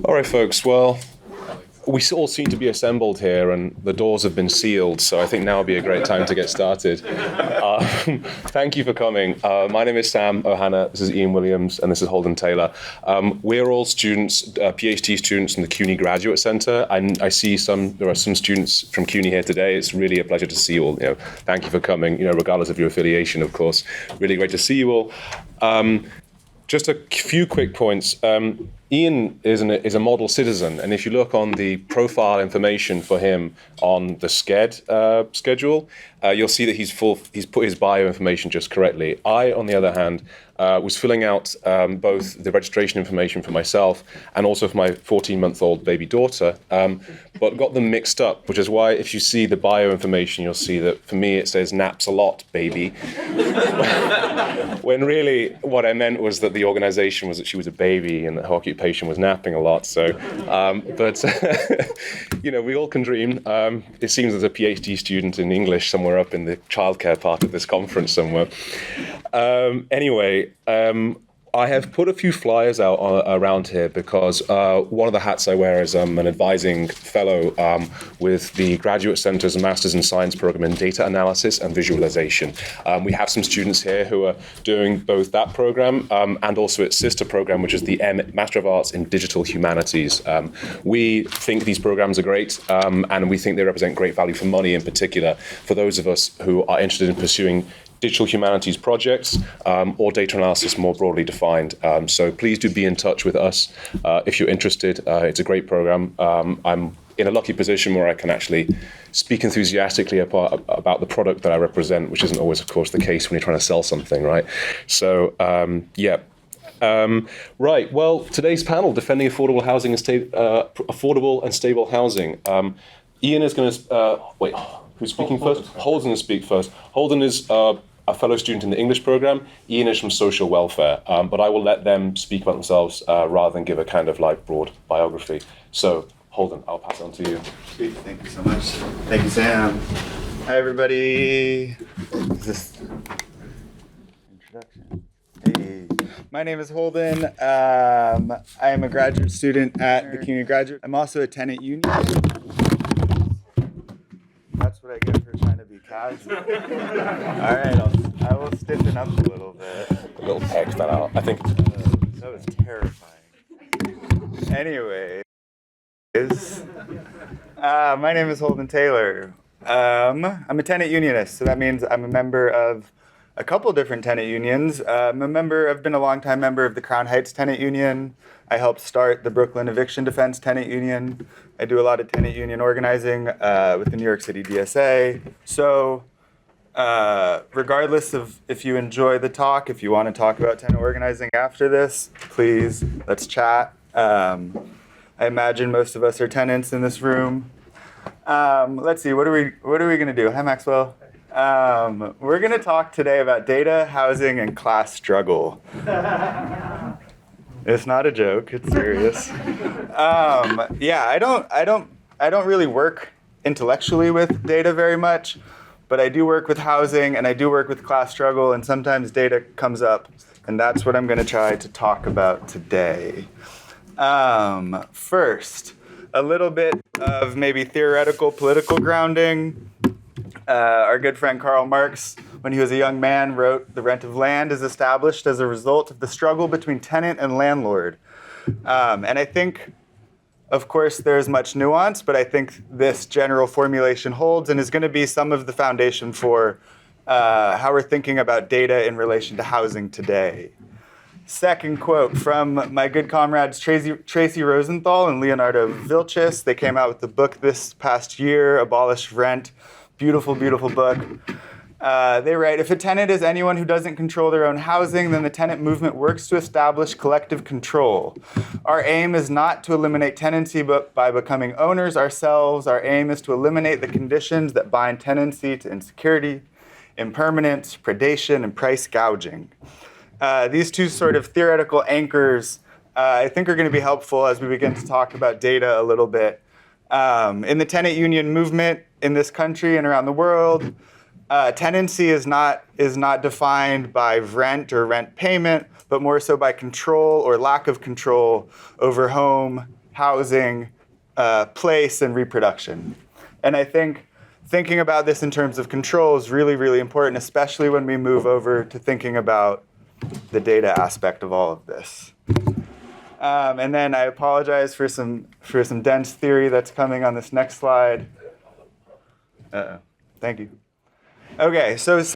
All right, folks. Well, we all seem to be assembled here, and the doors have been sealed, so I think now would be a great time to get started. Thank you for coming. My name is Sam Ohana, this is Ian Williams, and this is Holden Taylor. We're all students, PhD students in the CUNY Graduate Center, and I see there are some students from CUNY here today. It's really a pleasure to see you all. Thank you for coming, regardless of your affiliation, of course. Really great to see you all. Just a few quick points. Ian is a model citizen, and if you look on the profile information for him on the schedule, you'll see that he's put his bio information just correctly. I, on the other hand, was filling out both the registration information for myself and also for my 14-month-old baby daughter, but got them mixed up, which is why if you see the bio information, you'll see that for me it says naps a lot, baby. When really what I meant was that the organization was that she was a baby and that her occupation was napping a lot. So, but we all can dream. It seems there's a PhD student in English somewhere up in the childcare part of this conference somewhere. Anyway, I have put a few flyers out around here because one of the hats I wear is an advising fellow with the Graduate Center's Masters in Science program in Data Analysis and Visualization. We have some students here who are doing both that program and also its sister program, which is the Master of Arts in Digital Humanities. We think these programs are great, and we think they represent great value for money, in particular for those of us who are interested in pursuing digital humanities projects or data analysis more broadly defined. So please do be in touch with us if you're interested. It's a great program. I'm in a lucky position where I can actually speak enthusiastically about the product that I represent, which isn't always, of course, the case when you're trying to sell something, right? So, yeah. Right, well, today's panel, Defending Affordable Housing and Affordable and Stable Housing. Ian is going to, wait, who's speaking first? Holden will speak first. Holden is a fellow student in the English program. Ian is from social welfare, but I will let them speak about themselves rather than give a kind of broad biography. So, Holden, I'll pass it on to you. Sweet, thank you so much. Thank you, Sam. Hi, everybody. Is this introduction? Hey. My name is Holden. I am a graduate student at the CUNY Graduate. I'm also a tenant union. That's what I get for trying to be casual. All right, I will stiffen up a little bit. A little peg fell out, I think. That was terrifying. Anyway, my name is Holden Taylor. I'm a tenant unionist, so that means I'm a member of a couple different tenant unions. I've been a longtime member of the Crown Heights Tenant Union. I helped start the Brooklyn Eviction Defense Tenant Union. I do a lot of tenant union organizing with the New York City DSA. So regardless of if you enjoy the talk, if you want to talk about tenant organizing after this, please, let's chat. I imagine most of us are tenants in this room. Let's see, what are we going to do? Hi, Maxwell. We're going to talk today about data, housing, and class struggle. It's not a joke. It's serious. Yeah, I don't really work intellectually with data very much, but I do work with housing and I do work with class struggle, and sometimes data comes up, and that's what I'm going to try to talk about today. First, a little bit of maybe theoretical political grounding. Our good friend Karl Marx, when he was a young man, wrote, "The rent of land is established as a result of the struggle between tenant and landlord." And I think, of course, there's much nuance, but I think this general formulation holds and is going to be some of the foundation for how we're thinking about data in relation to housing today. Second quote from my good comrades Tracy Rosenthal and Leonardo Vilches. They came out with the book this past year, Abolish Rent. Beautiful, beautiful book. They write, "If a tenant is anyone who doesn't control their own housing, then the tenant movement works to establish collective control. Our aim is not to eliminate tenancy, but by becoming owners ourselves, our aim is to eliminate the conditions that bind tenancy to insecurity, impermanence, predation, and price gouging." These two sort of theoretical anchors, I think, are going to be helpful as we begin to talk about data a little bit. In the tenant union movement in this country and around the world, tenancy is not defined by rent or rent payment, but more so by control or lack of control over home, housing, place, and reproduction. And I think thinking about this in terms of control is really, really important, especially when we move over to thinking about the data aspect of all of this. And then I apologize for some dense theory that's coming on this next slide. Thank you. Okay, so some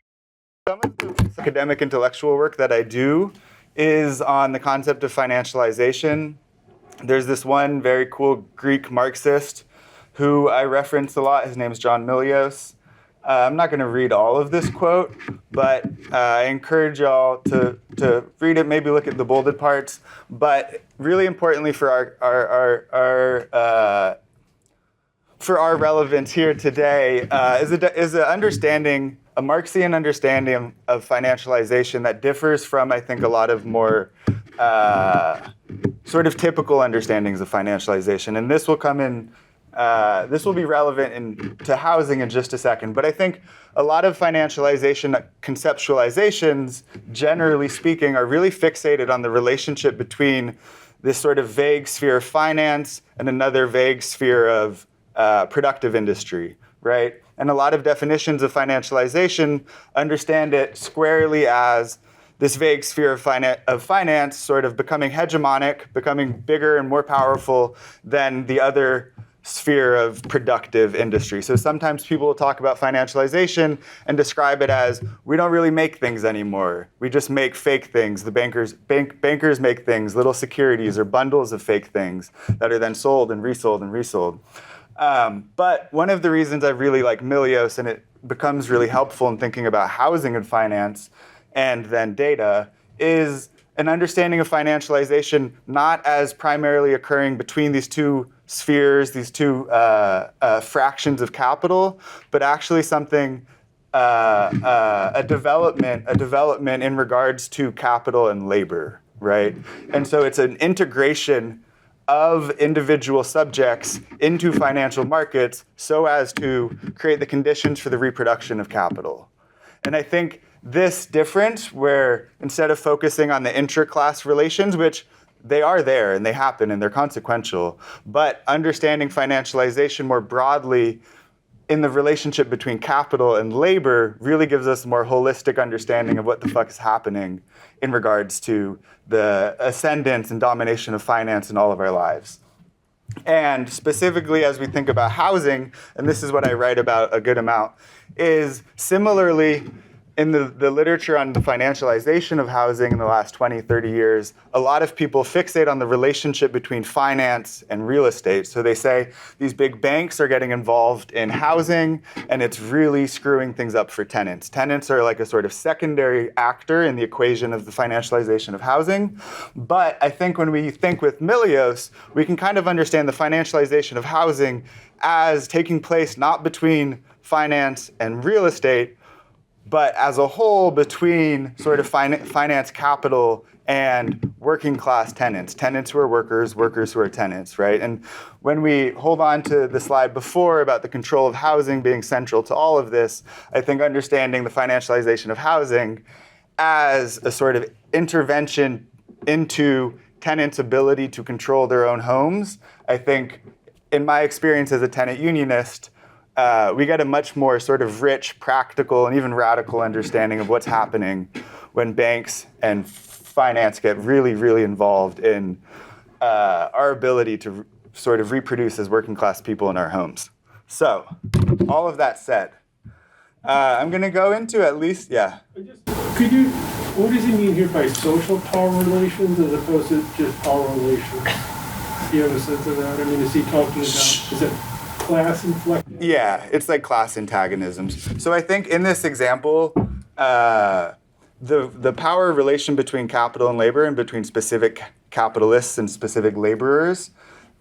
of the academic intellectual work that I do is on the concept of financialization. There's this one very cool Greek Marxist who I reference a lot. His name is John Milios. I'm not going to read all of this quote, but I encourage y'all to read it, maybe look at the bolded parts. But really importantly for our relevance here today is a understanding, a Marxian understanding of financialization that differs from, I think, a lot of more sort of typical understandings of financialization. And this will come in. This will be relevant to housing in just a second. But I think a lot of financialization conceptualizations, generally speaking, are really fixated on the relationship between this sort of vague sphere of finance and another vague sphere of productive industry, right? And a lot of definitions of financialization understand it squarely as this vague sphere of finance sort of becoming hegemonic, becoming bigger and more powerful than the other sphere of productive industry. So sometimes people will talk about financialization and describe it as, we don't really make things anymore. We just make fake things. The bankers make things, little securities or bundles of fake things that are then sold and resold and resold. But one of the reasons I really like Milios, and it becomes really helpful in thinking about housing and finance and then data, is an understanding of financialization not as primarily occurring between these two spheres, these two fractions of capital, but actually something, a development in regards to capital and labor, right? And so it's an integration of individual subjects into financial markets so as to create the conditions for the reproduction of capital. And I think this difference, where instead of focusing on the intra-class relations, which they are there and they happen and they're consequential, but understanding financialization more broadly in the relationship between capital and labor really gives us a more holistic understanding of what the fuck is happening in regards to the ascendance and domination of finance in all of our lives. And specifically as we think about housing, and this is what I write about a good amount, is similarly in the literature on the financialization of housing in the last 20, 30 years, a lot of people fixate on the relationship between finance and real estate. So they say these big banks are getting involved in housing, and it's really screwing things up for tenants. Tenants are like a sort of secondary actor in the equation of the financialization of housing. But I think when we think with Milios, we can kind of understand the financialization of housing as taking place not between finance and real estate, but as a whole between sort of finance capital and working class tenants, tenants who are workers, workers who are tenants, right? And when we hold on to the slide before about the control of housing being central to all of this, I think understanding the financialization of housing as a sort of intervention into tenants' ability to control their own homes, I think in my experience as a tenant unionist, we get a much more sort of rich, practical, and even radical understanding of what's happening when banks and finance get really, really involved in our ability to sort of reproduce as working class people in our homes. So, all of that said, I'm going to go into at least, yeah. What does he mean here by social power relations as opposed to just power relations? Do you have a sense of that? I mean, is he talking about, is it class inflection? Yeah, it's like class antagonisms. So I think in this example, the power relation between capital and labor and between specific capitalists and specific laborers,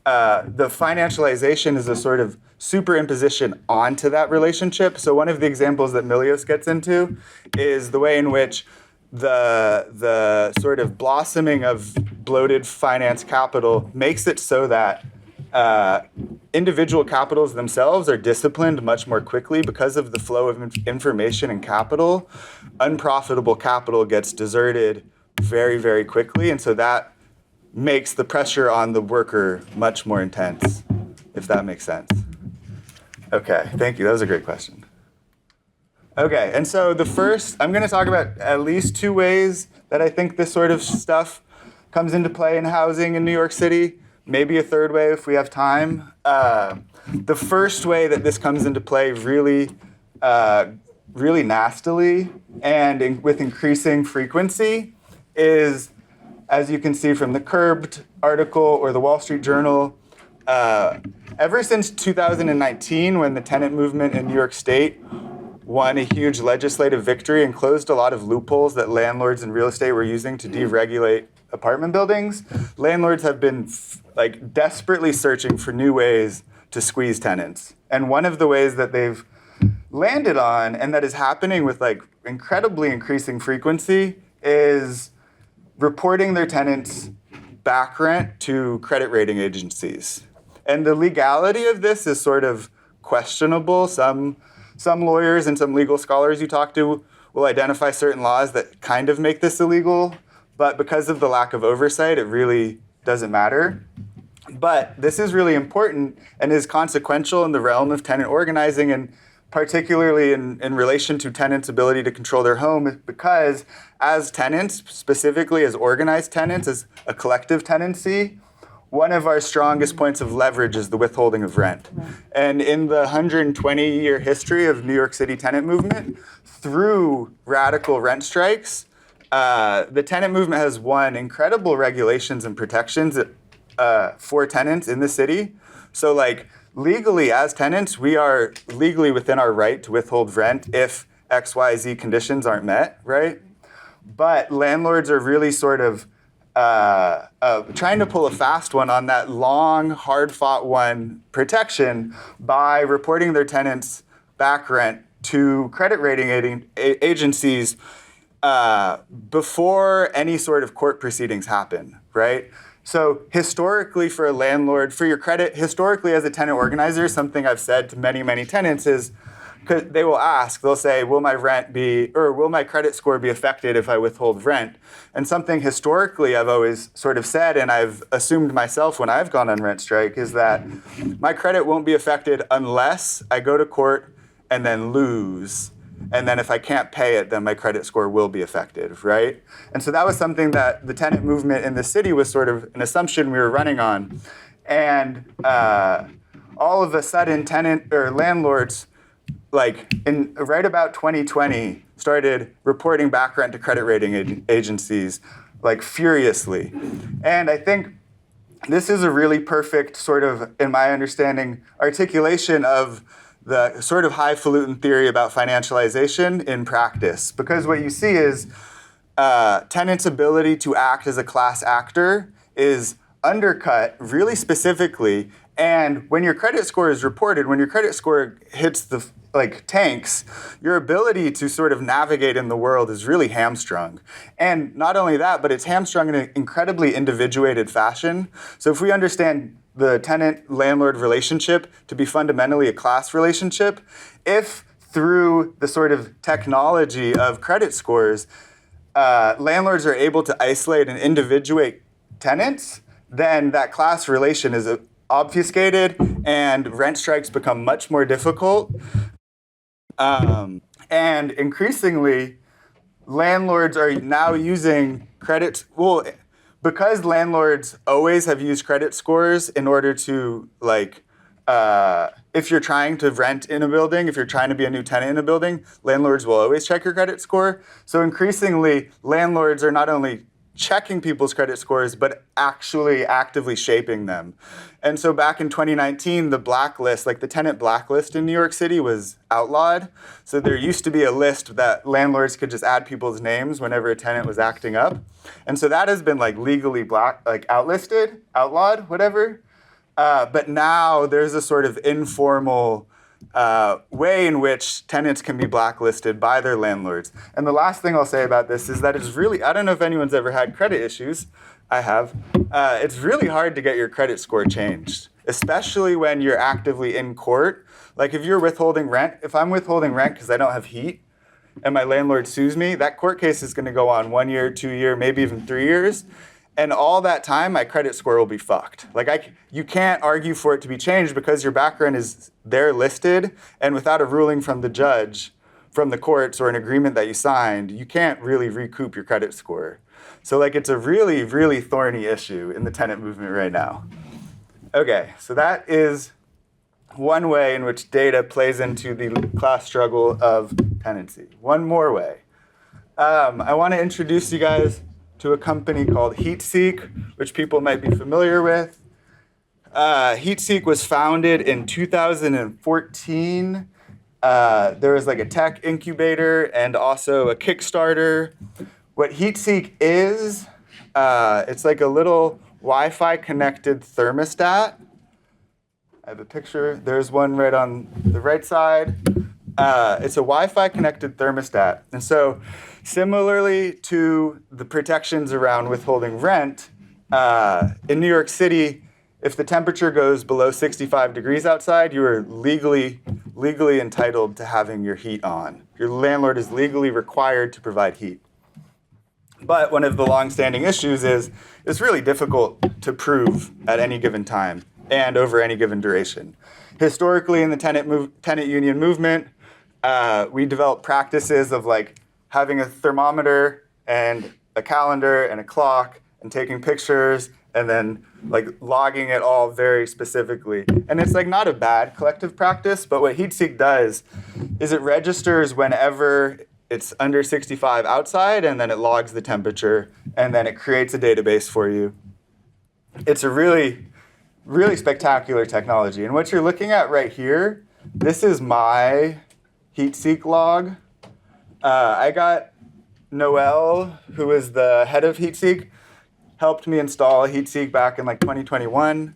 the financialization is a sort of superimposition onto that relationship. So one of the examples that Milios gets into is the way in which the sort of blossoming of bloated finance capital makes it so that individual capitals themselves are disciplined much more quickly because of the flow of information and capital. Unprofitable capital gets deserted very, very quickly, and so that makes the pressure on the worker much more intense, if that makes sense. Okay, thank you. That was a great question. Okay, and so I'm going to talk about at least 2 ways that I think this sort of stuff comes into play in housing in New York City. Maybe a 3rd way if we have time. The first way that this comes into play really nastily and with increasing frequency is, as you can see from the Curbed article or the Wall Street Journal, ever since 2019, when the tenant movement in New York State won a huge legislative victory and closed a lot of loopholes that landlords and real estate were using to deregulate apartment buildings, landlords have been desperately searching for new ways to squeeze tenants. And one of the ways that they've landed on, and that is happening with incredibly increasing frequency, is reporting their tenants' back rent to credit rating agencies. And the legality of this is sort of questionable. Some lawyers and some legal scholars you talk to will identify certain laws that kind of make this illegal, but because of the lack of oversight, it really doesn't matter. But this is really important and is consequential in the realm of tenant organizing, and particularly in relation to tenants' ability to control their home, because as tenants, specifically as organized tenants, as a collective tenancy, one of our strongest points of leverage is the withholding of rent. And in the 120-year history of New York City tenant movement, through radical rent strikes, the tenant movement has won incredible regulations and protections for tenants in the city. So legally, as tenants, we are legally within our right to withhold rent if XYZ conditions aren't met, right? But landlords are really sort of trying to pull a fast one on that long, hard-fought one protection by reporting their tenants' back rent to credit rating agencies before any sort of court proceedings happen, right? So historically for a landlord, for your credit, historically as a tenant organizer, something I've said to many, many tenants is, they will ask, they'll say, will my credit score be affected if I withhold rent? And something historically I've always sort of said, and I've assumed myself when I've gone on rent strike, is that my credit won't be affected unless I go to court and then lose. And then if I can't pay it, then my credit score will be affected, right? And so that was something that the tenant movement in the city was sort of an assumption we were running on. And all of a sudden, landlords, in right about 2020, started reporting back rent to credit rating agencies, furiously. And I think this is a really perfect sort of, in my understanding, articulation of the sort of highfalutin theory about financialization in practice. Because what you see is tenants' ability to act as a class actor is undercut really specifically. And when your credit score is reported, when your credit score hits the tanks, your ability to sort of navigate in the world is really hamstrung. And not only that, but it's hamstrung in an incredibly individuated fashion. So if we understand the tenant-landlord relationship to be fundamentally a class relationship, if through the sort of technology of credit scores, landlords are able to isolate and individuate tenants, then that class relation is obfuscated and rent strikes become much more difficult. And increasingly, landlords are now using credit, because landlords always have used credit scores in order to, if you're trying to rent in a building, if you're trying to be a new tenant in a building, landlords will always check your credit score. So increasingly, landlords are not only checking people's credit scores, but actually actively shaping them. And so back in 2019, the blacklist, the tenant blacklist in New York City was outlawed. So there used to be a list that landlords could just add people's names whenever a tenant was acting up. And so that has been legally outlisted, outlawed, whatever. But now there's a sort of informal way in which tenants can be blacklisted by their landlords. And the last thing I'll say about this is that it's really, I don't know if anyone's ever had credit issues. I have. It's really hard to get your credit score changed, especially when you're actively in court. If you're withholding rent, if I'm withholding rent because I don't have heat and my landlord sues me, that court case is going to go on 1 year, 2 year, maybe even 3 years. And all that time, my credit score will be fucked. Like you can't argue for it to be changed because your background is there listed, and without a ruling from the judge, from the courts, or an agreement that you signed, you can't really recoup your credit score. So like it's a really, really thorny issue in the tenant movement right now. Okay, so that is one way in which data plays into the class struggle of tenancy. One more way. I want to introduce you guys to a company called HeatSeek, which people might be familiar with. HeatSeek was founded in 2014. There was like a tech incubator and also a Kickstarter. What HeatSeek is, it's like a little Wi-Fi connected thermostat. I have a picture. There's one right on the right side. It's a Wi-Fi connected thermostat. And so similarly to the protections around withholding rent, in New York City, if the temperature goes below 65 degrees outside, you are legally entitled to having your heat on. Your landlord is legally required to provide heat. But one of the longstanding issues is it's really difficult to prove at any given time and over any given duration. Historically, in the tenant union movement, we developed practices of like having a thermometer and a calendar and a clock and taking pictures and then like logging it all very specifically. And it's like not a bad collective practice, but what HeatSeek does is it registers whenever it's under 65 outside, and then it logs the temperature, and then it creates a database for you. It's a really, really spectacular technology. And what you're looking at right here, this is my HeatSeek log. I got Noel, who is the head of HeatSeek, helped me install HeatSeek back in like 2021.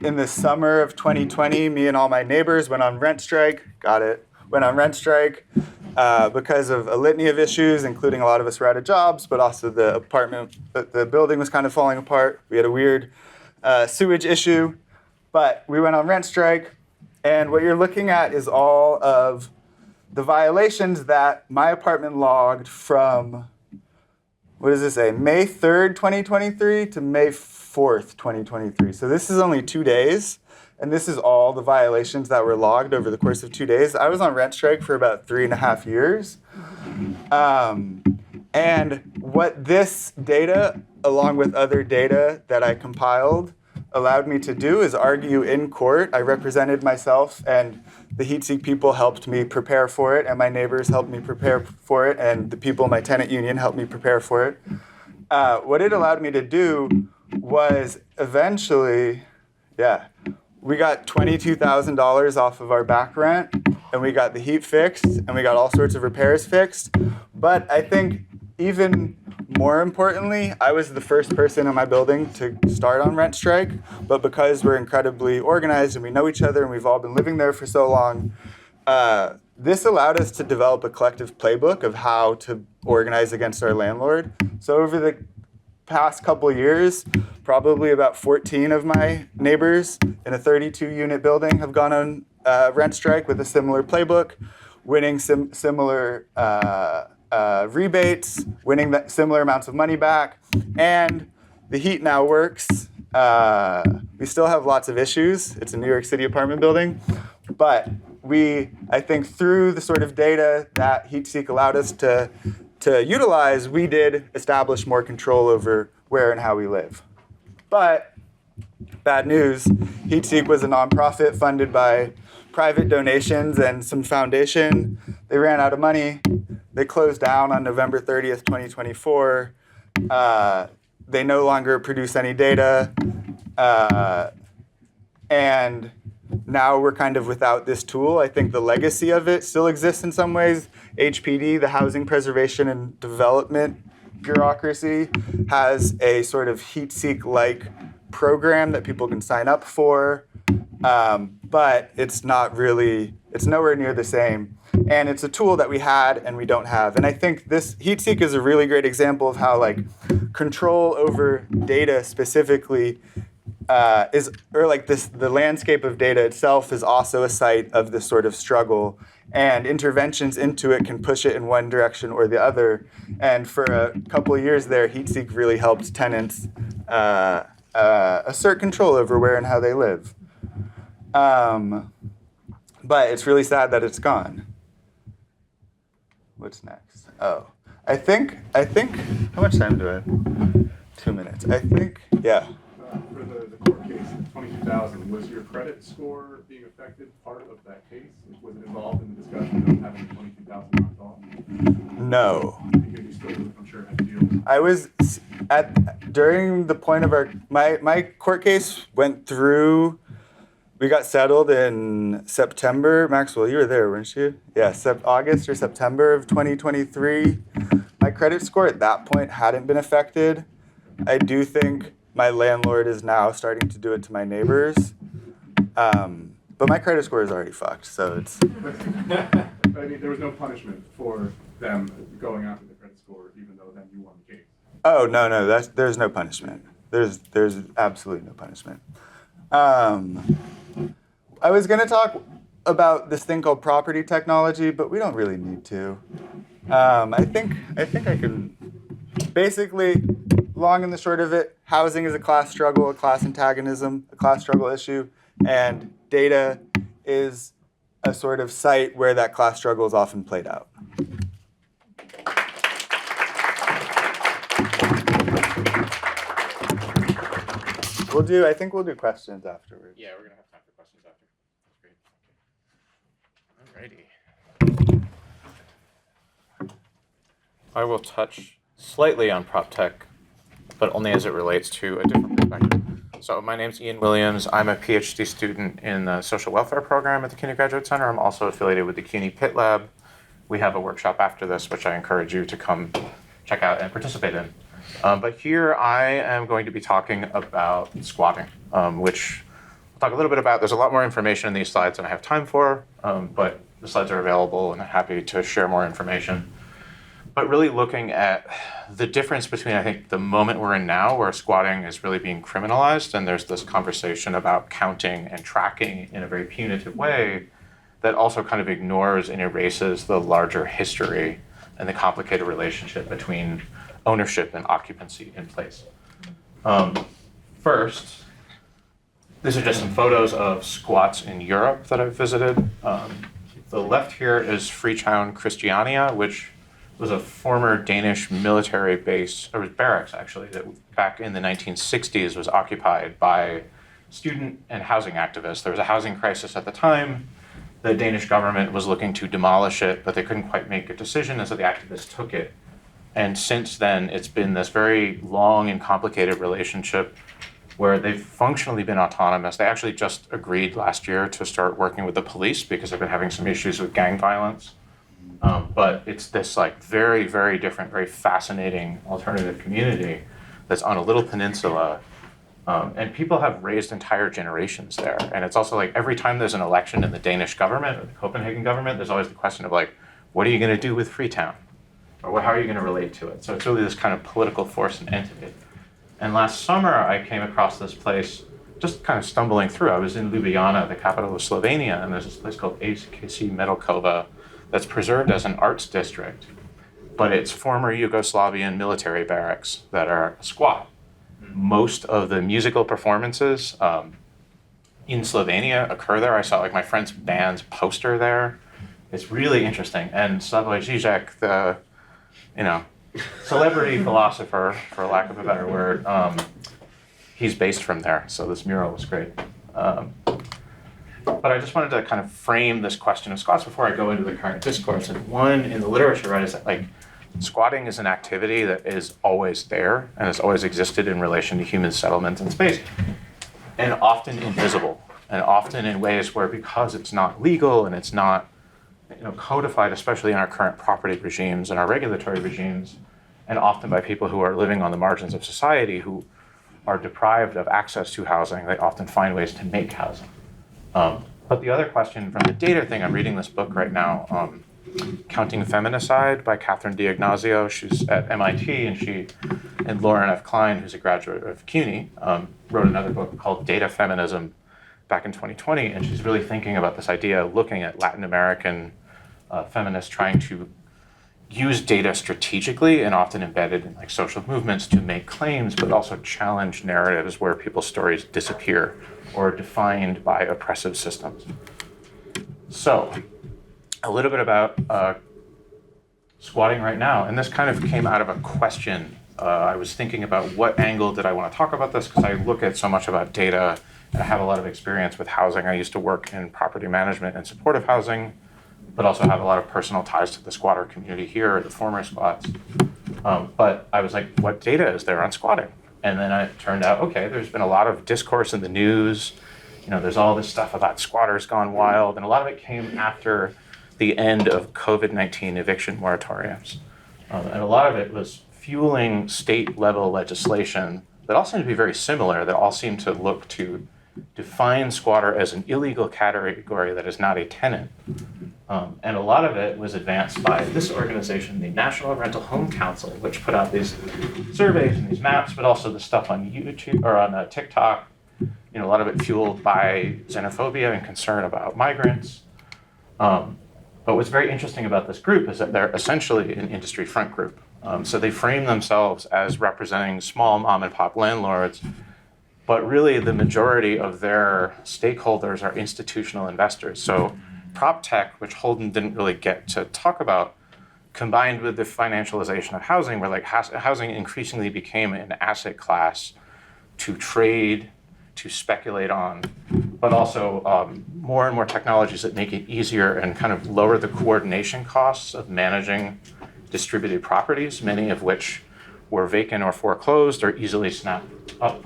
In the summer of 2020, me and all my neighbors went on rent strike. Went on rent strike because of a litany of issues, including a lot of us were out of jobs, but also the building was kind of falling apart. We had a weird sewage issue, but we went on rent strike. And what you're looking at is all of the violations that my apartment logged from, what does this say, May 3rd, 2023 to May 4th, 2023. So this is only 2 days. And this is all the violations that were logged over the course of 2 days. I was on rent strike for about 3.5 years. And what this data, along with other data that I compiled, allowed me to do is argue in court. I represented myself, and the HeatSeek people helped me prepare for it, and my neighbors helped me prepare for it, and the people in my tenant union helped me prepare for it. What it allowed me to do was eventually, we got $22,000 off of our back rent, and we got the heat fixed, and we got all sorts of repairs fixed. But I think even more importantly, I was the first person in my building to start on rent strike. But because we're incredibly organized and we know each other and we've all been living there for so long, this allowed us to develop a collective playbook of how to organize against our landlord. So over the past couple years, probably about 14 of my neighbors in a 32-unit building have gone on rent strike with a similar playbook, winning similar rebates, winning similar amounts of money back, and the heat now works. We still have lots of issues. It's a New York City apartment building, but I think through the sort of data that HeatSeek allowed us to utilize, we did establish more control over where and how we live. But bad news, HeatSeek was a nonprofit funded by private donations and some foundation. They ran out of money. They closed down on November 30th, 2024. They no longer produce any data. And now we're kind of without this tool. I think the legacy of it still exists in some ways. HPD, the Housing Preservation and Development Bureaucracy, has a sort of HeatSeek-like program that people can sign up for, but it's nowhere near the same. And it's a tool that we had and we don't have. And I think this HeatSeek is a really great example of how like control over data specifically the landscape of data itself is also a site of this sort of struggle, and interventions into it can push it in one direction or the other. And for a couple of years there, HeatSeek really helped tenants assert control over where and how they live. But it's really sad that it's gone. What's next? Oh, I think, how much time do I have? 2 minutes. I think, yeah. For the court case, 22,000, was your credit score being affected part of that case? Was it involved in the discussion of having 22,000 knocked off? No. Because you still, I'm sure, had to deal with. I was during the point of my court case went through. We got settled in September. Maxwell, you were there, weren't you? Yeah, August or September of 2023. My credit score at that point hadn't been affected. I do think my landlord is now starting to do it to my neighbors. But my credit score is already fucked, so it's... I mean, there was no punishment for them going after the credit score, even though then you won the case. Oh, no, there's no punishment. There's absolutely no punishment. I was going to talk about this thing called property technology, but we don't really need to. I think I can... Basically, long and the short of it, housing is a class struggle, a class antagonism, a class struggle issue, and data is a sort of site where that class struggle is often played out. I think we'll do questions afterwards. Yeah, we're going to have time for questions after. That's great. Alrighty. I will touch slightly on prop tech, but only as it relates to a different perspective. So my name's Ian Williams. I'm a PhD student in the social welfare program at the CUNY Graduate Center. I'm also affiliated with the CUNY Pit Lab. We have a workshop after this, which I encourage you to come check out and participate in. But here I am going to be talking about squatting, which we'll talk a little bit about. There's a lot more information in these slides than I have time for, but the slides are available and I'm happy to share more information. But really looking at the difference between, I think, the moment we're in now, where squatting is really being criminalized, and there's this conversation about counting and tracking in a very punitive way that also kind of ignores and erases the larger history and the complicated relationship between ownership and occupancy in place. First, these are just some photos of squats in Europe that I've visited. The left here is Freetown, Christiania, which was a former Danish military base, or barracks actually, that back in the 1960s was occupied by student and housing activists. There was a housing crisis at the time. The Danish government was looking to demolish it, but they couldn't quite make a decision, and so the activists took it. And since then, it's been this very long and complicated relationship where they've functionally been autonomous. They actually just agreed last year to start working with the police because they've been having some issues with gang violence. But it's this like very, very different, very fascinating alternative community that's on a little peninsula. And people have raised entire generations there. And it's also like every time there's an election in the Danish government or the Copenhagen government, there's always the question of like, what are you going to do with Freetown? Or how are you going to relate to it? So it's really this kind of political force and entity. And last summer, I came across this place, just kind of stumbling through. I was in Ljubljana, the capital of Slovenia, and there's this place called AKC Metalkova that's preserved as an arts district. But it's former Yugoslavian military barracks that are a squat. Most of the musical performances in Slovenia occur there. I saw like my friend's band's poster there. It's really interesting. And Slavoj Žižek, the celebrity philosopher, for lack of a better word, he's based from there. So this mural was great. But I just wanted to kind of frame this question of squats before I go into the current discourse. And one in the literature, right, is that like squatting is an activity that is always there and has always existed in relation to human settlement in space, and often invisible, and often in ways where, because it's not legal and it's not codified, especially in our current property regimes and our regulatory regimes, and often by people who are living on the margins of society who are deprived of access to housing, they often find ways to make housing. But the other question from the data thing, I'm reading this book right now, Counting Feminicide by Catherine D'Ignazio. She's at MIT, and she And Lauren F. Klein, who's a graduate of CUNY, wrote another book called Data Feminism back in 2020, and she's really thinking about this idea of looking at Latin American feminists trying to use data strategically and often embedded in like social movements to make claims, but also challenge narratives where people's stories disappear or are defined by oppressive systems. So, a little bit about squatting right now, and this kind of came out of a question. I was thinking about what angle did I want to talk about this, because I look at so much about data, and I have a lot of experience with housing. I used to work in property management and supportive housing, but also have a lot of personal ties to the squatter community here, the former squats. But I was like, what data is there on squatting? And then it turned out, okay, there's been a lot of discourse in the news. There's all this stuff about squatters gone wild, and a lot of it came after the end of COVID-19 eviction moratoriums. And a lot of it was fueling state-level legislation that all seemed to be very similar, that all seemed to look to define squatter as an illegal category that is not a tenant. And a lot of it was advanced by this organization, the National Rental Home Council, which put out these surveys and these maps, but also the stuff on YouTube or on TikTok. A lot of it fueled by xenophobia and concern about migrants. But what's very interesting about this group is that they're essentially an industry front group. So they frame themselves as representing small mom and pop landlords, but really the majority of their stakeholders are institutional investors. So prop tech, which Holden didn't really get to talk about, combined with the financialization of housing, where like housing increasingly became an asset class to trade, to speculate on, but also more and more technologies that make it easier and kind of lower the coordination costs of managing distributed properties, many of which were vacant or foreclosed or easily snapped up.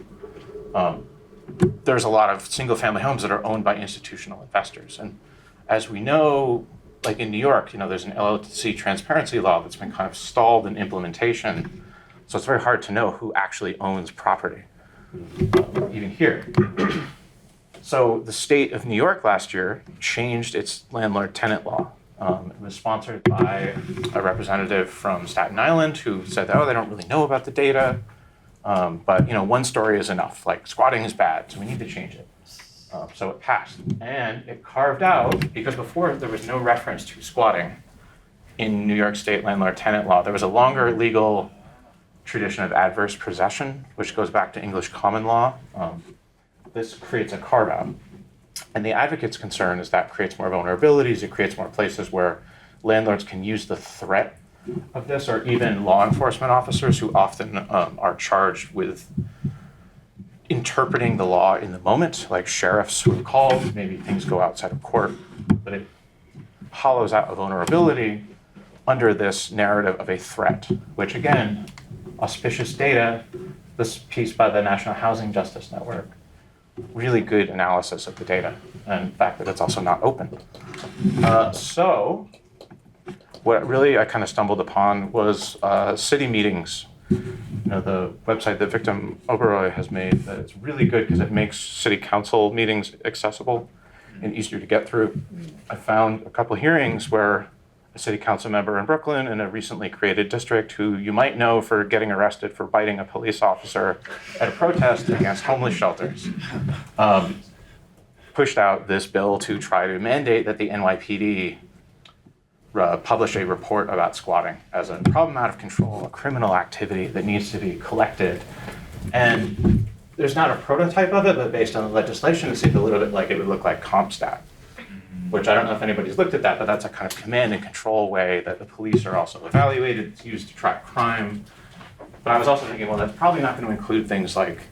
There's a lot of single-family homes that are owned by institutional investors. And as we know, like in New York, there's an LLC transparency law that's been kind of stalled in implementation. So it's very hard to know who actually owns property, even here. So the state of New York last year changed its landlord-tenant law. It was sponsored by a representative from Staten Island who said, oh, they don't really know about the data. But one story is enough. Like squatting is bad, so we need to change it. So it passed, and it carved out, because before there was no reference to squatting in New York State landlord-tenant law. There was a longer legal tradition of adverse possession, which goes back to English common law. This creates a carve-out. And the advocate's concern is that creates more vulnerabilities, it creates more places where landlords can use the threat of this, or even law enforcement officers who often are charged with interpreting the law in the moment, like sheriffs who are called, maybe things go outside of court, but it hollows out a vulnerability under this narrative of a threat, which again, auspicious data, this piece by the National Housing Justice Network, really good analysis of the data, and the fact that it's also not open. So what really I kind of stumbled upon was city meetings. The website that Victim Oberoi has made, that it's really good because it makes city council meetings accessible and easier to get through. I found a couple hearings where a city council member in Brooklyn in a recently created district, who you might know for getting arrested for biting a police officer at a protest against homeless shelters, pushed out this bill to try to mandate that the NYPD publish a report about squatting as a problem out of control, a criminal activity that needs to be collected. And there's not a prototype of it, but based on the legislation, it seemed a little bit like it would look like CompStat, which I don't know if anybody's looked at that, but that's a kind of command and control way that the police are also evaluated. It's used to track crime. But I was also thinking, well, that's probably not going to include things like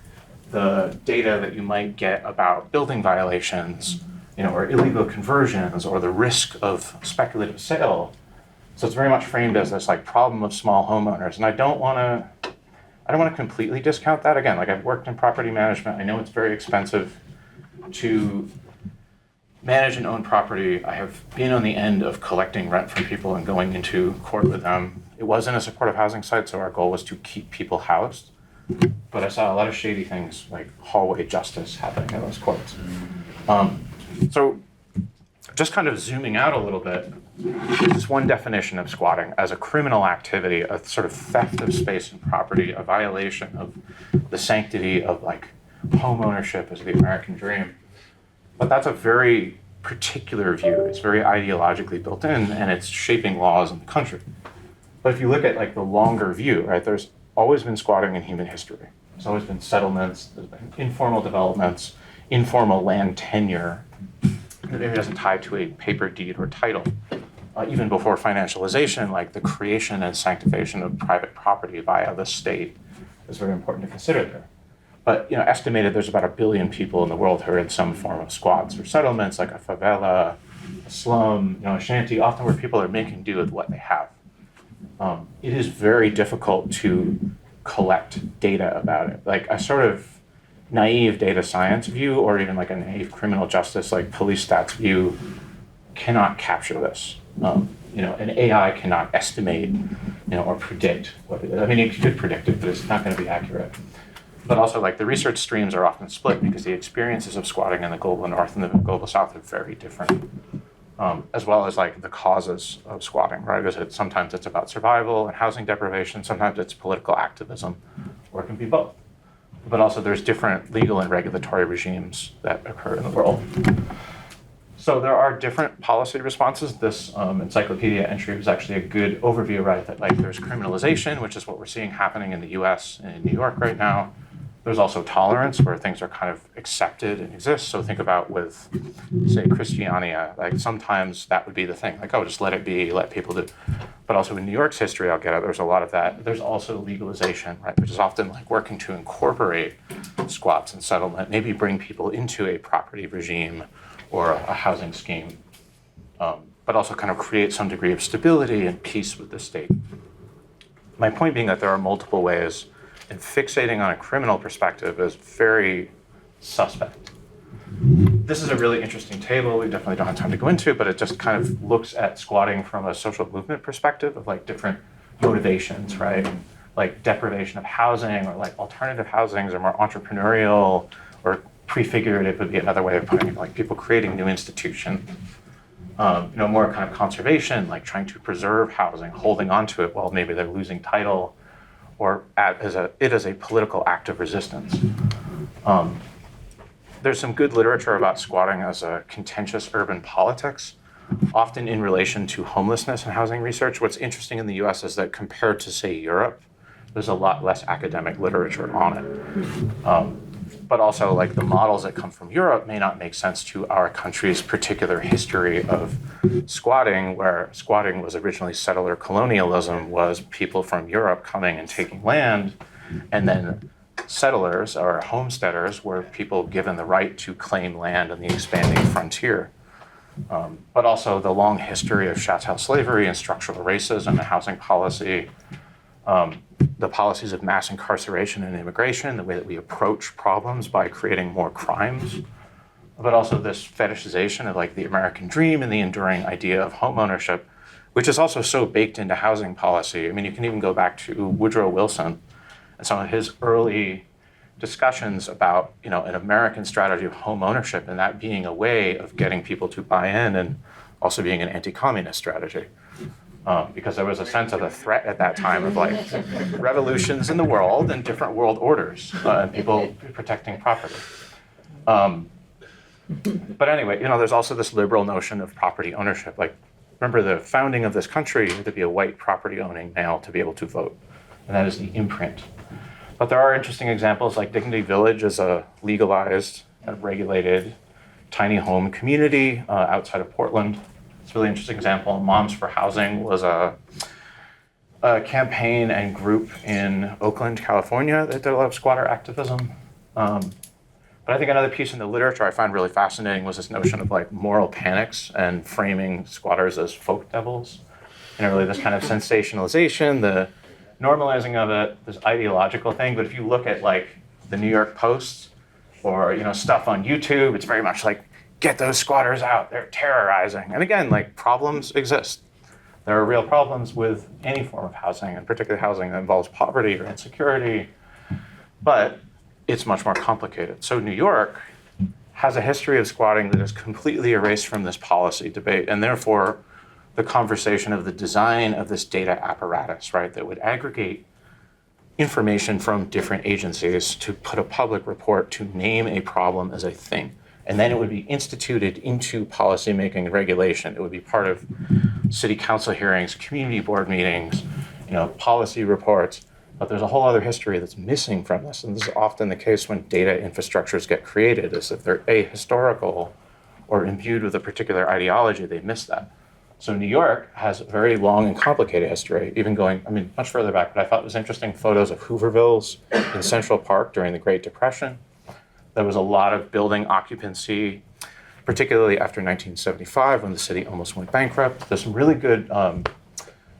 the data that you might get about building violations, or illegal conversions, or the risk of speculative sale. So it's very much framed as this like problem of small homeowners. And I don't want to completely discount that. Again, like I've worked in property management. I know it's very expensive to manage and own property. I have been on the end of collecting rent from people and going into court with them. It wasn't a supportive housing site, so our goal was to keep people housed. But I saw a lot of shady things like hallway justice happening in those courts. So just kind of zooming out a little bit, this is one definition of squatting as a criminal activity, a sort of theft of space and property, a violation of the sanctity of like home ownership as the American dream. But that's a very particular view. It's very ideologically built in, and it's shaping laws in the country. But if you look at like the longer view, right, there's always been squatting in human history. There's always been settlements, there's been informal developments, informal land tenure that maybe doesn't tie to a paper deed or title. Even before financialization, like the creation and sanctification of private property via the state is very important to consider there. But estimated there's about 1 billion people in the world who are in some form of squats or settlements, like a favela, a slum, a shanty, often where people are making do with what they have. It is very difficult to collect data about it. Like a sort of naive data science view, or even like a naive criminal justice, like police stats view, cannot capture this. An AI cannot estimate, or predict what it is. I mean, it could predict it, but it's not going to be accurate. But also, like, the research streams are often split because the experiences of squatting in the global north and the global south are very different, as well as like the causes of squatting, right? Because sometimes it's about survival and housing deprivation, sometimes it's political activism, or it can be both. But also there's different legal and regulatory regimes that occur in the world. So there are different policy responses. This encyclopedia entry was actually a good overview, right? That like there's criminalization, which is what we're seeing happening in the US and in New York right now. There's also tolerance, where things are kind of accepted and exist. So think about with, say, Christiania, like sometimes that would be the thing, like, oh, just let it be, let people do. But also in New York's history, I'll get it, there's a lot of that. There's also legalization, right, which is often like working to incorporate squats and settlement, maybe bring people into a property regime or a housing scheme, but also kind of create some degree of stability and peace with the state. My point being that there are multiple ways, and fixating on a criminal perspective is very suspect. This is a really interesting table. We definitely don't have time to go into, but it just kind of looks at squatting from a social movement perspective of like different motivations, right? Like deprivation of housing, or like alternative housings, or more entrepreneurial, or prefigurative would be another way of putting it, like people creating new institutions. More kind of conservation, like trying to preserve housing, holding on to it while maybe they're losing title, or as a political act of resistance. There's some good literature about squatting as a contentious urban politics, often in relation to homelessness and housing research. What's interesting in the US is that compared to, say, Europe, there's a lot less academic literature on it. But also, like, the models that come from Europe may not make sense to our country's particular history of squatting, where squatting was originally settler colonialism, was people from Europe coming and taking land, and then settlers or homesteaders were people given the right to claim land in the expanding frontier. But also the long history of chattel slavery and structural racism and housing policy, the policies of mass incarceration and immigration, the way that we approach problems by creating more crimes, but also this fetishization of like the American dream and the enduring idea of home ownership, which is also so baked into housing policy. I mean, you can even go back to Woodrow Wilson and some of his early discussions about, an American strategy of home ownership, and that being a way of getting people to buy in, and also being an anti-communist strategy. Because there was a sense of a threat at that time of like revolutions in the world and different world orders, and people protecting property. But anyway, there's also this liberal notion of property ownership. Like, remember the founding of this country, you had to be a white property owning male to be able to vote. And that is the imprint. But there are interesting examples, like Dignity Village is a legalized, regulated, tiny home community outside of Portland. It's a really interesting example. Moms for Housing was a campaign and group in Oakland, California that did a lot of squatter activism. But I think another piece in the literature I find really fascinating was this notion of like moral panics and framing squatters as folk devils. Really this kind of sensationalization, the normalizing of it, this ideological thing. But if you look at like the New York Post or stuff on YouTube, it's very much like, get those squatters out, they're terrorizing. And again, like, problems exist. There are real problems with any form of housing, and particularly housing that involves poverty or insecurity, but it's much more complicated. So New York has a history of squatting that is completely erased from this policy debate, and therefore the conversation of the design of this data apparatus, right, that would aggregate information from different agencies to put a public report to name a problem as a thing. And then it would be instituted into policymaking and regulation. It would be part of city council hearings, community board meetings, policy reports. But there's a whole other history that's missing from this. And this is often the case when data infrastructures get created, is if they're ahistorical or imbued with a particular ideology, they miss that. So New York has a very long and complicated history, even going, much further back, but I thought it was interesting photos of Hoovervilles in Central Park during the Great Depression. There was a lot of building occupancy, particularly after 1975 when the city almost went bankrupt. There's some really good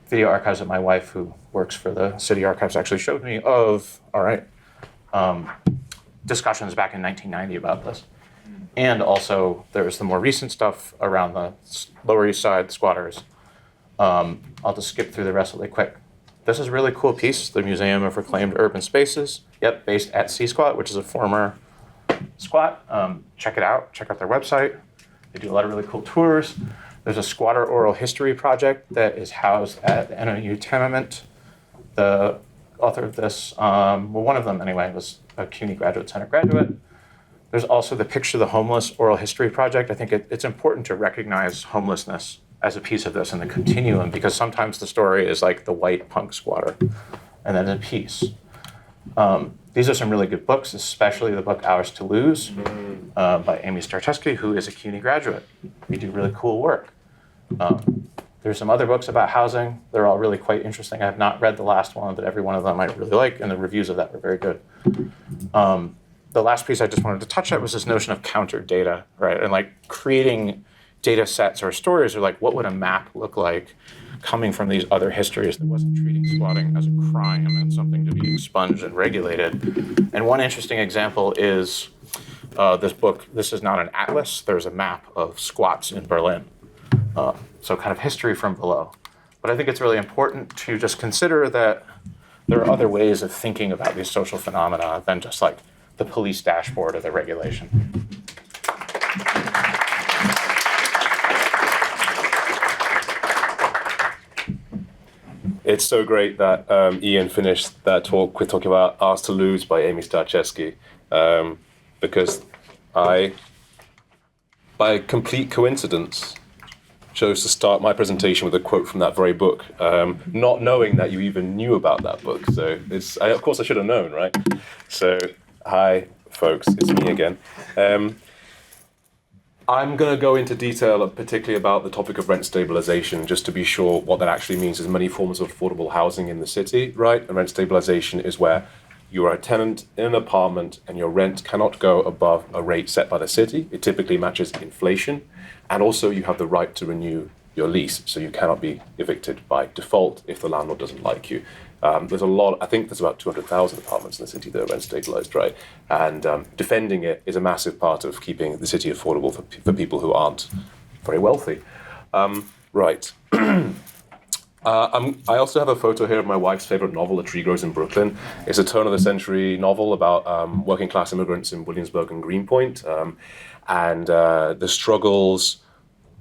video archives that my wife, who works for the city archives, actually showed me of, discussions back in 1990 about this. And also there was the more recent stuff around the Lower East Side squatters. I'll just skip through the rest really quick. This is a really cool piece, the Museum of Reclaimed Urban Spaces, based at C-Squat, which is a former squat. Check it out, check out their website. They do a lot of really cool tours. There's a squatter oral history project that is housed at the NYU tenement. The author of this, one of them anyway, was a CUNY Graduate Center graduate. There's also the Picture the Homeless Oral History Project. I think it's important to recognize homelessness as a piece of this in the continuum, because sometimes the story is like the white punk squatter, and then a piece. These are some really good books, especially the book Ours to Lose by Amy Starczewski, who is a CUNY graduate. We do really cool work. There's some other books about housing. They're all really quite interesting. I have not read the last one, but every one of them I really like, and the reviews of that were very good. The last piece I just wanted to touch on was this notion of counter data, right? And like creating data sets or stories, or like what would a map look like coming from these other histories that wasn't treating squatting as a crime and something to be expunged and regulated. And one interesting example is this book. This is not an atlas. There's a map of squats in Berlin. So kind of history from below. But I think it's really important to just consider that there are other ways of thinking about these social phenomena than just like the police dashboard of the regulation. It's so great that Ian finished that talk with talking about Ours to Lose by Amy Starczewski, because I, by complete coincidence, chose to start my presentation with a quote from that very book, not knowing that you even knew about that book. So of course I should have known, right? So hi, folks, it's me again. I'm going to go into detail, particularly about the topic of rent stabilization, just to be sure what that actually means. There's many forms of affordable housing in the city, right? And rent stabilization is where you are a tenant in an apartment and your rent cannot go above a rate set by the city. It typically matches inflation. And also you have the right to renew your lease, so you cannot be evicted by default if the landlord doesn't like you. There's a lot, I think there's about 200,000 apartments in the city that are rent stabilized, right? And defending it is a massive part of keeping the city affordable for people who aren't very wealthy. Right. I also have a photo here of my wife's favorite novel, A Tree Grows in Brooklyn. It's a turn-of-the-century novel about working-class immigrants in Williamsburg and Greenpoint, and the struggles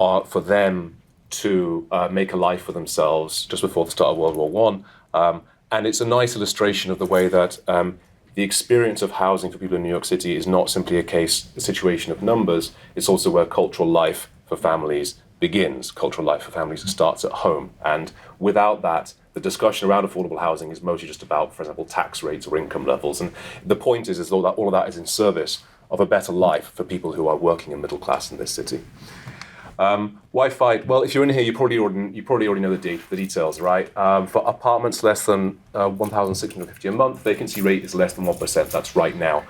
are for them to make a life for themselves just before the start of World War I. And it's a nice illustration of the way that the experience of housing for people in New York City is not simply a situation of numbers. It's also where cultural life for families begins. Cultural life for families starts at home. And without that, the discussion around affordable housing is mostly just about, for example, tax rates or income levels. And the point is all of that is in service of a better life for people who are working in middle class in this city. Why fight? Well, if you're in here, you probably already know the details, right? For apartments less than $1,650 a month, vacancy rate is less than 1%. That's right now.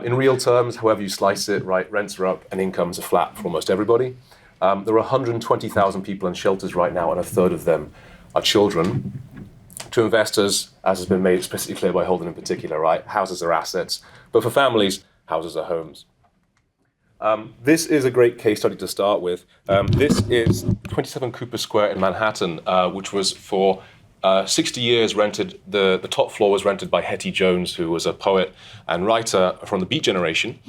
In real terms, however you slice it, right, rents are up and incomes are flat for almost everybody. There are 120,000 people in shelters right now, and a third of them are children. To investors, as has been made explicitly clear by Holden in particular, right, houses are assets, but for families, houses are homes. This is a great case study to start with. This is 27 Cooper Square in Manhattan, which was for 60 years rented, the top floor was rented by Hetty Jones, who was a poet and writer from the Beat generation.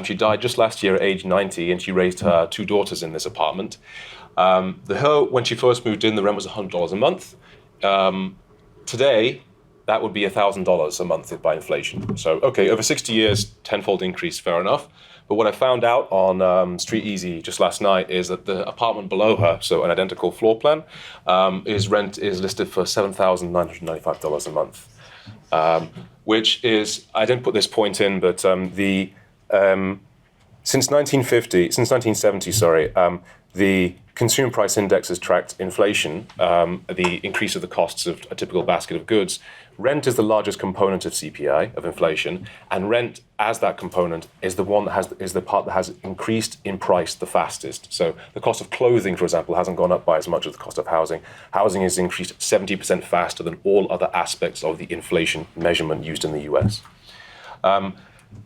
She died just last year at age 90, and she raised her 2 daughters in this apartment. When she first moved in, the rent was $100 a month. Today, that would be $1,000 a month by inflation. So, okay, over 60 years, tenfold increase, fair enough. But what I found out on Street Easy just last night is that the apartment below her, so an identical floor plan, rent is listed for $7,995 a month, which is, I didn't put this point in, but since 1970, the Consumer Price Index has tracked inflation, the increase of the costs of a typical basket of goods. Rent is the largest component of CPI, of inflation, and rent as that component is the part that has increased in price the fastest. So the cost of clothing, for example, hasn't gone up by as much as the cost of housing. Housing has increased 70% faster than all other aspects of the inflation measurement used in the US.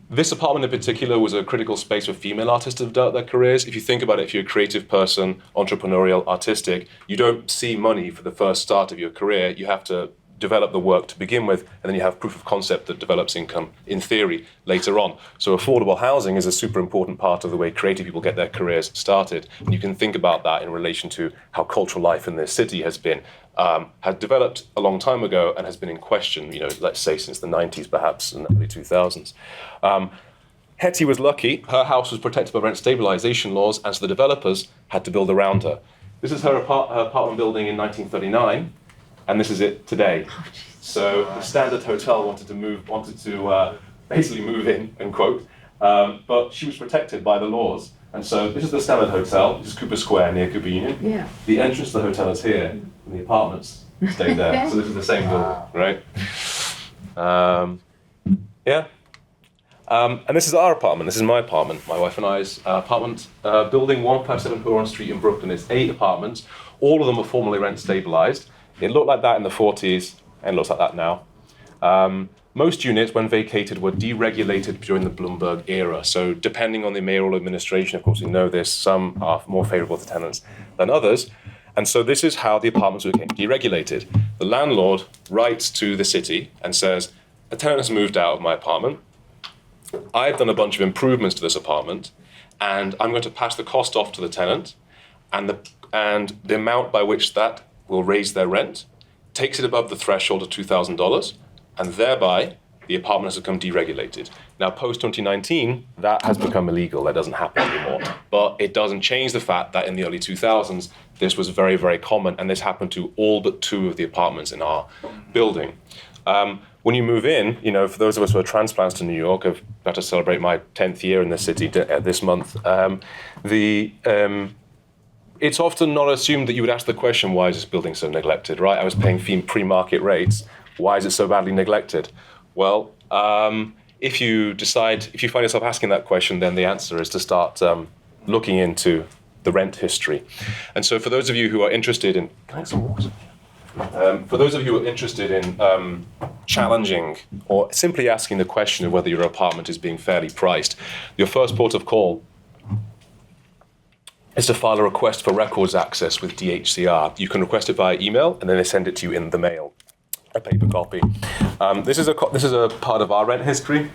This apartment in particular was a critical space for female artists to develop their careers. If you think about it, if you're a creative person, entrepreneurial, artistic, you don't see money for the first start of your career. You have to develop the work to begin with, and then you have proof of concept that develops income, in theory, later on. So affordable housing is a super important part of the way creative people get their careers started. And you can think about that in relation to how cultural life in this city has developed a long time ago and has been in question, let's say since the 90s, perhaps, and the early 2000s. Hetty was lucky. Her house was protected by rent stabilization laws, and so the developers had to build around her. This is her apartment building in 1939. And this is it today. So the Standard Hotel wanted to basically move in, unquote, but she was protected by the laws. And so this is the Standard Hotel. This is Cooper Square near Cooper Union. Yeah. The entrance to the hotel is here, and the apartments stay there. So this is the same building, right? And this is our apartment. This is my apartment, my wife and I's apartment. Building 157 Huron Street in Brooklyn. It's 8 apartments. All of them are formally rent stabilized. It looked like that in the 40s, and looks like that now. Most units, when vacated, were deregulated during the Bloomberg era. So depending on the mayoral administration, of course we know this, some are more favorable to tenants than others. And so this is how the apartments became deregulated. The landlord writes to the city and says, a tenant has moved out of my apartment. I've done a bunch of improvements to this apartment, and I'm going to pass the cost off to the tenant, and the amount by which that will raise their rent, takes it above the threshold of $2,000, and thereby the apartment has become deregulated. Now, post-2019, that has become illegal. That doesn't happen anymore. But it doesn't change the fact that in the early 2000s, this was very, very common, and this happened to all but 2 of the apartments in our building. When you move in, for those of us who are transplants to New York, I've about to celebrate my 10th year in this city this month, it's often not assumed that you would ask the question, why is this building so neglected, right? I was paying pre-market rates. Why is it so badly neglected? Well, if you find yourself asking that question, then the answer is to start looking into the rent history. And so for those of you who are interested in, can I have some water? For those of you who are interested in challenging or simply asking the question of whether your apartment is being fairly priced, your first port of call is to file a request for records access with DHCR. You can request it via email, and then they send it to you in the mail, a paper copy. This is a part of our rent history,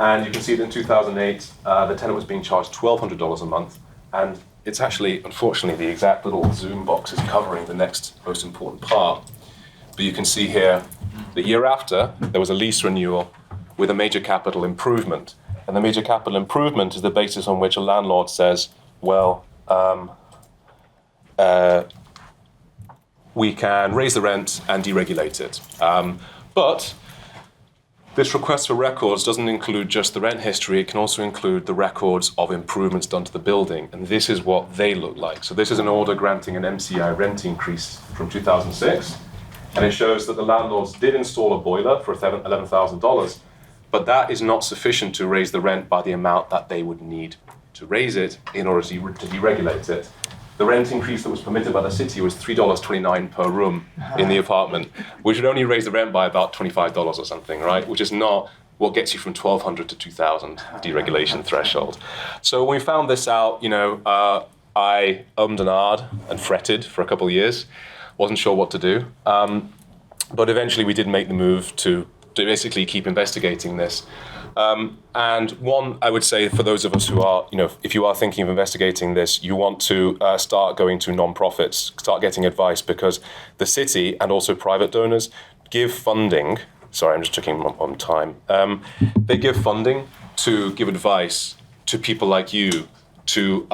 and you can see that in 2008, the tenant was being charged $1,200 a month, and it's actually, unfortunately, the exact little Zoom box is covering the next most important part. But you can see here, the year after, there was a lease renewal with a major capital improvement. And the major capital improvement is the basis on which a landlord says, well, we can raise the rent and deregulate it. But this request for records doesn't include just the rent history, it can also include the records of improvements done to the building, and this is what they look like. So this is an order granting an MCI rent increase from 2006, and it shows that the landlords did install a boiler for $11,000, but that is not sufficient to raise the rent by the amount that they would need to raise it in order to deregulate it. The rent increase that was permitted by the city was $3.29 per room in the apartment, which would only raise the rent by about $25 or something, right? Which is not what gets you from $1,200 to $2,000 deregulation threshold. So when we found this out, I ummed and ahed and fretted for a couple of years. wasn't sure what to do. But eventually we did make the move to basically keep investigating this. And one, I would say for those of us who are, if you are thinking of investigating this, you want to start going to non-profits, start getting advice, because the city and also private donors give funding. Sorry, I'm just checking on time. They give funding to give advice to people like you to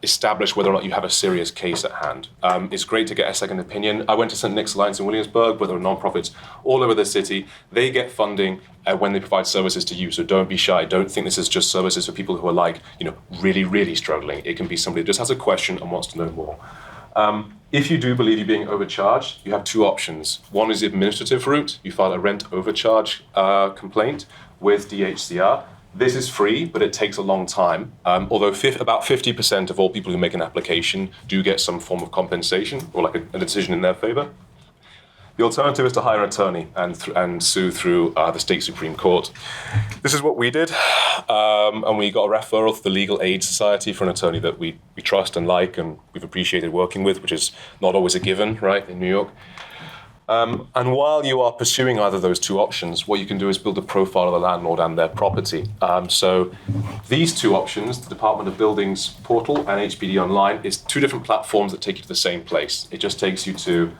establish whether or not you have a serious case at hand. It's great to get a second opinion. I went to St. Nick's Alliance in Williamsburg, where there are nonprofits all over the city. They get funding when they provide services to you, so don't be shy. Don't think this is just services for people who are really, really struggling. It can be somebody who just has a question and wants to know more. If you do believe you're being overcharged, you have two options. One is the administrative route. You file a rent overcharge complaint with DHCR. This is free, but it takes a long time. Although about 50% of all people who make an application do get some form of compensation or like a decision in their favor. The alternative is to hire an attorney and sue through the state Supreme Court. This is what we did, and we got a referral to the Legal Aid Society for an attorney that we trust and like, and we've appreciated working with, which is not always a given, right, in New York. And while you are pursuing either of those two options, what you can do is build a profile of the landlord and their property. So these two options, the Department of Buildings portal and HBD Online, is two different platforms that take you to the same place. It just takes you to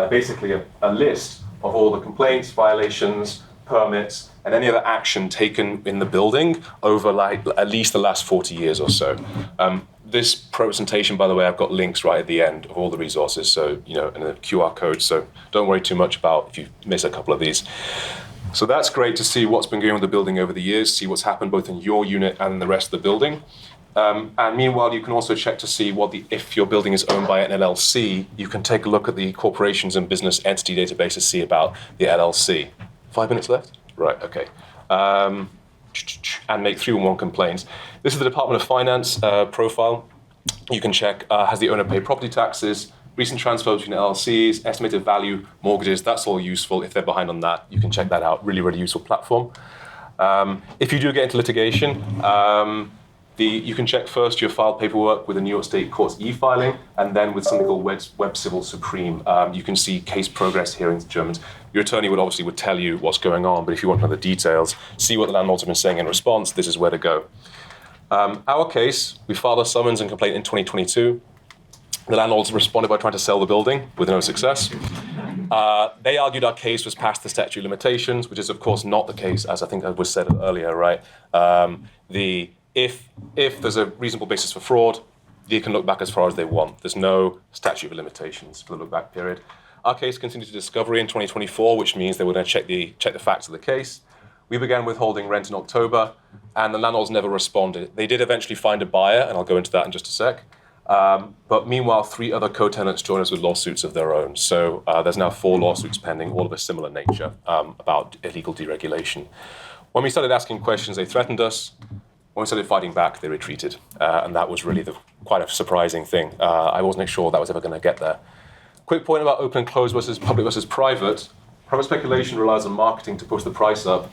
basically a list of all the complaints, violations, permits, and any other action taken in the building over at least the last 40 years or so. This presentation, by the way, I've got links right at the end of all the resources, so, and a QR code, so don't worry too much about if you miss a couple of these. So that's great to see what's been going on with the building over the years, see what's happened both in your unit and in the rest of the building. And meanwhile, you can also check to see if your building is owned by an LLC, you can take a look at the corporations and business entity database to see about the LLC. 5 minutes left? Right, okay. And make 311 complaints. This is the Department of Finance profile. You can check, has the owner paid property taxes, recent transfers between LLCs, estimated value, mortgages. That's all useful. If they're behind on that, you can check that out. Really, really useful platform. If you do get into litigation, you can check first your filed paperwork with the New York State Court's e-filing, and then with something called Web Civil Supreme. You can see case progress hearings in German. Your attorney would tell you what's going on, but if you want to know the details, see what the landlords have been saying in response, this is where to go. Our case, we filed a summons and complaint in 2022. The landlords responded by trying to sell the building with no success. They argued our case was past the statute of limitations, which is of course not the case, as I think was said earlier, right? If there's a reasonable basis for fraud, they can look back as far as they want. There's no statute of limitations for the look-back period. Our case continued to discovery in 2024, which means they were going to check the facts of the case. We began withholding rent in October, and the landlords never responded. They did eventually find a buyer, and I'll go into that in just a sec. But meanwhile, 3 other co-tenants joined us with lawsuits of their own. So there's now 4 lawsuits pending, all of a similar nature, about illegal deregulation. When we started asking questions, they threatened us. When we started fighting back, they retreated. And that was really quite a surprising thing. I wasn't sure that was ever going to get there. Quick point about open and closed versus public versus private. Private speculation relies on marketing to push the price up.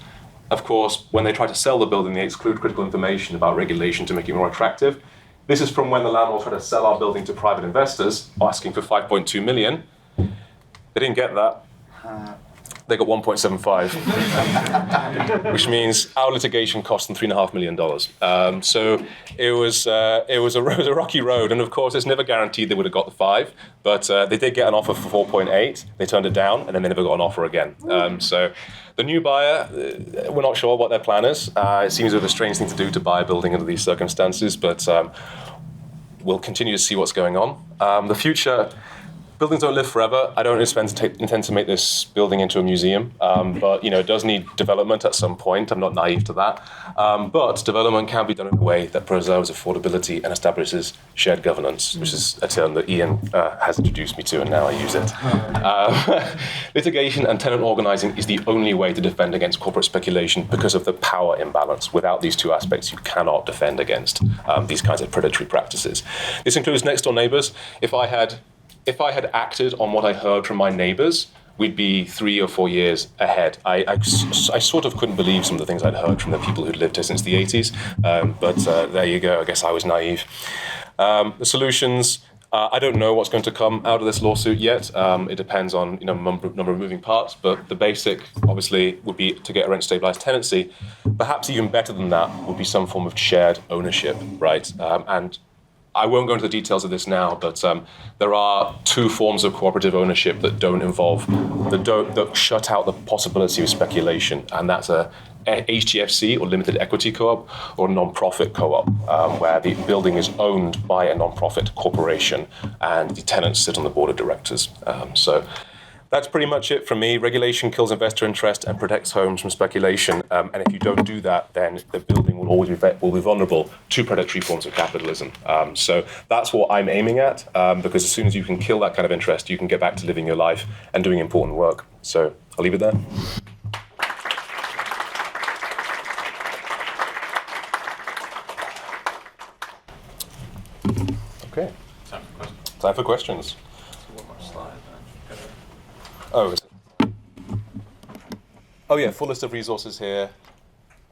Of course, when they try to sell the building, they exclude critical information about regulation to make it more attractive. This is from when the landlord tried to sell our building to private investors, asking for 5.2 million. They didn't get that. They got 1.75, which means our litigation cost them $3.5 million. So it was a rocky road, and of course, it's never guaranteed they would have got the 5, but they did get an offer for 4.8. They turned it down, and then they never got an offer again. So the new buyer, we're not sure what their plan is. It seems a bit of a strange thing to do to buy a building under these circumstances, but we'll continue to see what's going on. The future. Buildings don't live forever. I don't intend to make this building into a museum, but it does need development at some point. I'm not naive to that. But development can be done in a way that preserves affordability and establishes shared governance, which is a term that Ian has introduced me to, and now I use it. Litigation and tenant organizing is the only way to defend against corporate speculation because of the power imbalance. Without these two aspects, you cannot defend against these kinds of predatory practices. This includes next-door neighbors. If I had acted on what I heard from my neighbors, we'd be 3 or 4 years ahead. I sort of couldn't believe some of the things I'd heard from the people who'd lived here since the 80s, but there you go. I guess I was naive. The solutions, I don't know what's going to come out of this lawsuit yet. It depends on number of moving parts, but the basic obviously would be to get a rent stabilized tenancy. Perhaps even better than that would be some form of shared ownership, right? And I won't go into the details of this now, but there are two forms of cooperative ownership that that shut out the possibility of speculation, and that's a HTFC or limited equity co-op or non-profit co-op, where the building is owned by a non-profit corporation and the tenants sit on the board of directors. So that's pretty much it from me. Regulation kills investor interest and protects homes from speculation. And if you don't do that, then the building will always be vulnerable to predatory forms of capitalism. So that's what I'm aiming at, because as soon as you can kill that kind of interest, you can get back to living your life and doing important work. So I'll leave it there. Okay. Time for questions. One more slide. Oh, is it? Oh yeah, full list of resources here,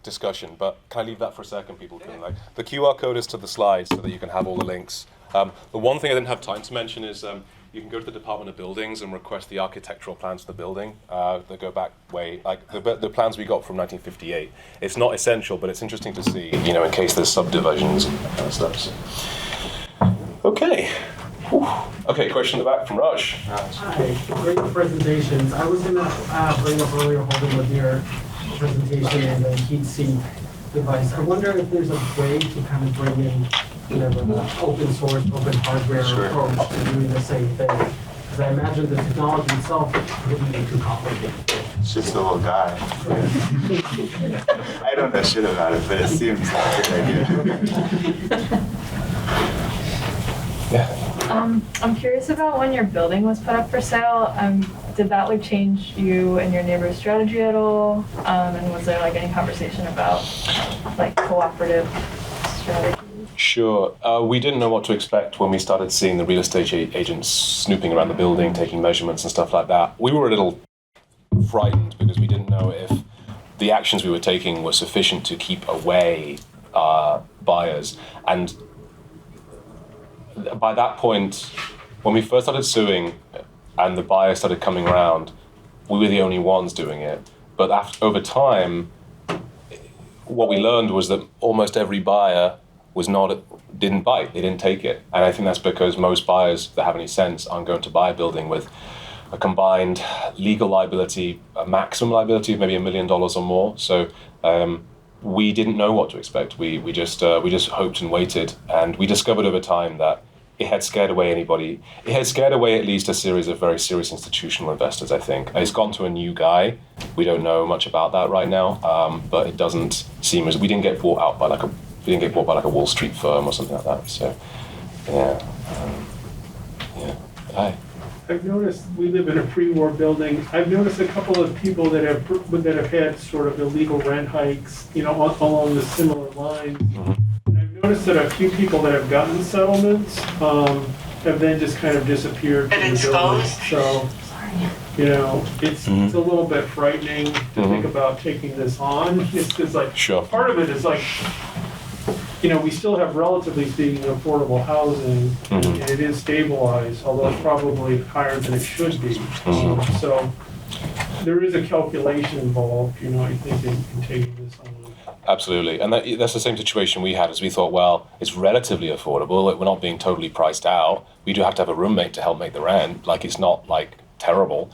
discussion, but can I leave that for a second? People can the QR code is to the slide so that you can have all the links. The one thing I didn't have time to mention is you can go to the Department of Buildings and request the architectural plans for the building. They go back way, like the plans we got from 1958. It's not essential, but it's interesting to see, in case there's subdivisions and that kind of stuff. So. Okay. Whew. Okay, question in the back from Raj. Hi, great presentations. I was going to bring up earlier, Holden, with your presentation and the heat sink device. I wonder if there's a way to kind of bring in, the open source, open hardware approach to doing the same thing. Because I imagine the technology itself wouldn't be too complicated. Just a little guy. I don't know shit about it, but it seems like a good idea. Yeah. I'm curious about when your building was put up for sale. Did that change you and your neighbor's strategy at all? And was there any conversation about cooperative strategy? Sure. We didn't know what to expect when we started seeing the real estate agents snooping around the building, taking measurements and stuff like that. We were a little frightened because we didn't know if the actions we were taking were sufficient to keep away buyers. And by that point, when we first started suing and the buyers started coming around, we were the only ones doing it. But over time, what we learned was that almost every buyer didn't bite, they didn't take it. And I think that's because most buyers that have any sense aren't going to buy a building with a combined legal liability, a maximum liability of maybe $1 million or more. So we didn't know what to expect. We just hoped and waited, and we discovered over time that it had scared away anybody. It had scared away at least a series of very serious institutional investors, I think. It's gone to a new guy. We don't know much about that right now, but it doesn't seem as we didn't get bought out by like a Wall Street firm or something like that. So, yeah. Hi. I've noticed we live in a pre-war building. I've noticed a couple of people that have had sort of illegal rent hikes, along the similar lines. Mm-hmm. And I've noticed that a few people that have gotten settlements have then just kind of disappeared from the building. So, it's a little bit frightening to think about taking this on. It's just Sure. Part of it is we still have, relatively speaking, affordable housing, and it is stabilized, although it's probably higher than it should be. So there is a calculation involved, I think, in taking this on. Absolutely, and that's the same situation we had. As we thought, well, it's relatively affordable. We're not being totally priced out. We do have to have a roommate to help make the rent. It's not terrible.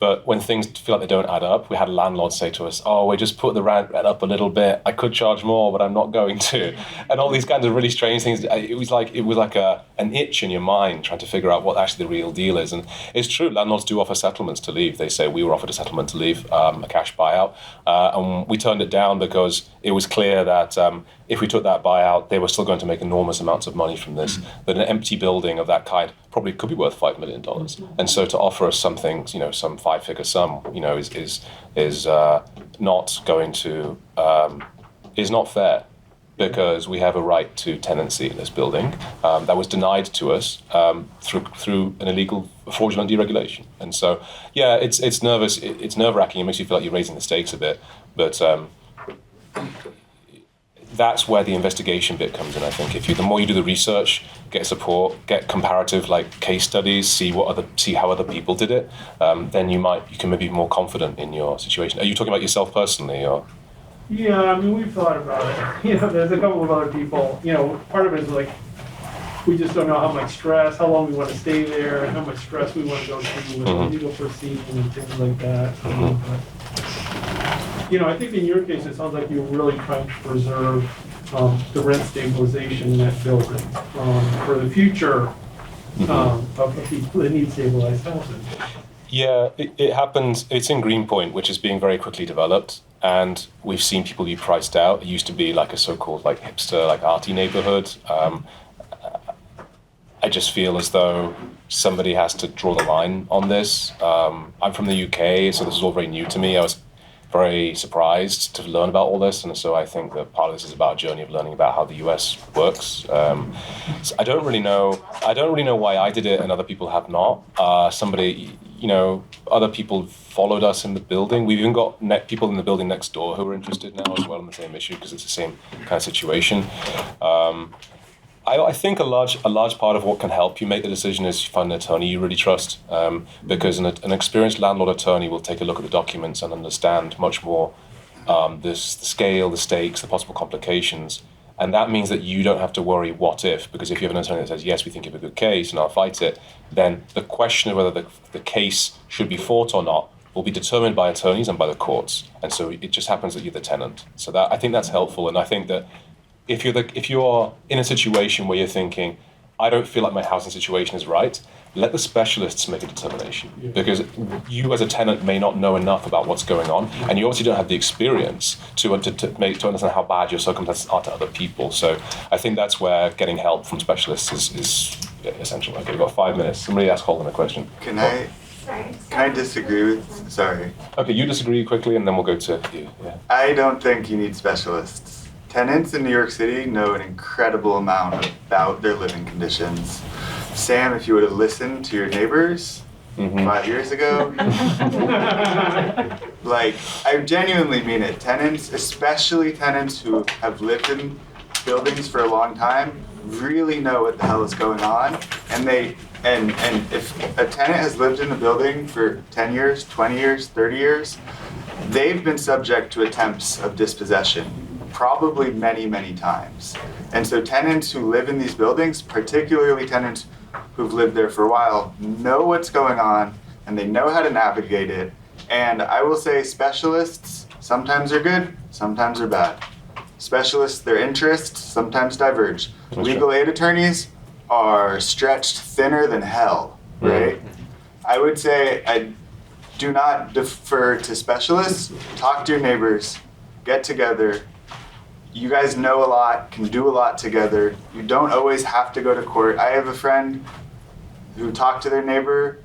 But when things feel like they don't add up, we had a landlord say to us, "Oh, we just put the rent up a little bit. I could charge more, but I'm not going to." And all these kinds of really strange things. It was like an itch in your mind trying to figure out what actually the real deal is. And it's true, landlords do offer settlements to leave. They say we were offered a settlement to leave, a cash buyout, and we turned it down because it was clear that if we took that buyout, they were still going to make enormous amounts of money from this. That an empty building of that kind probably could be worth $5 million. And so to offer us something, some 5-figure sum, is not going to is not fair, because we have a right to tenancy in this building that was denied to us through an illegal fraudulent deregulation. And so, yeah, it's nerve-wracking. It makes you feel like you're raising the stakes a bit, but that's where the investigation bit comes in. I think the more you do the research, get support, get comparative like case studies, see how other people did it, then you can maybe be more confident in your situation. Are you talking about yourself personally, or? Yeah, I mean, we've thought about it. There's a couple of other people. Part of it is like, we just don't know how much stress, how long we want to stay there, and how much stress we want to go through with the legal proceeding and things like that. But, I think in your case, it sounds like you're really trying to preserve the rent stabilization in that building for the future of people that need stabilized housing. Yeah, it happens. It's in Greenpoint, which is being very quickly developed, and we've seen people be priced out. It used to be like a so-called like hipster, like arty neighborhood. I just feel as though somebody has to draw the line on this. I'm from the UK, so this is all very new to me. I was very surprised to learn about all this, and so I think that part of this is about a journey of learning about how the US works. So I don't really know why I did it and other people have not. Other people followed us in the building. We've even got people in the building next door who are interested now as well in the same issue, because it's the same kind of situation. I think a large part of what can help you make the decision is you find an attorney you really trust, because an experienced landlord attorney will take a look at the documents and understand much more the scale, the stakes, the possible complications. And that means that you don't have to worry what if, because if you have an attorney that says, yes, we think you have a good case and I'll fight it, then the question of whether the case should be fought or not will be determined by attorneys and by the courts. And so it just happens that you're the tenant. So I think that's helpful. And I think that if you're in a situation where you're thinking, I don't feel like my housing situation is right, let the specialists make a determination. Because you as a tenant may not know enough about what's going on, and you obviously don't have the experience to understand how bad your circumstances are to other people. So I think that's where getting help from specialists is essential. Okay, we've got 5 minutes. Somebody ask Holden a question. Can I disagree with? Sorry. Okay, you disagree quickly, and then we'll go to you. Yeah. I don't think you need specialists. Tenants in New York City know an incredible amount about their living conditions. Sam, if you would have listened to your neighbors 5 years ago, I genuinely mean it. Tenants, especially tenants who have lived in buildings for a long time, really know what the hell is going on. And if a tenant has lived in a building for 10 years, 20 years, 30 years, they've been subject to attempts of dispossession, probably many, many times. And so tenants who live in these buildings, particularly tenants who've lived there for a while, know what's going on and they know how to navigate it. And I will say specialists sometimes are good, sometimes are bad. Specialists, their interests sometimes diverge. Legal aid attorneys are stretched thinner than hell, right? I would say I do not defer to specialists. Talk to your neighbors, get together. You guys know a lot, can do a lot together. You don't always have to go to court. I have a friend who talked to their neighbor.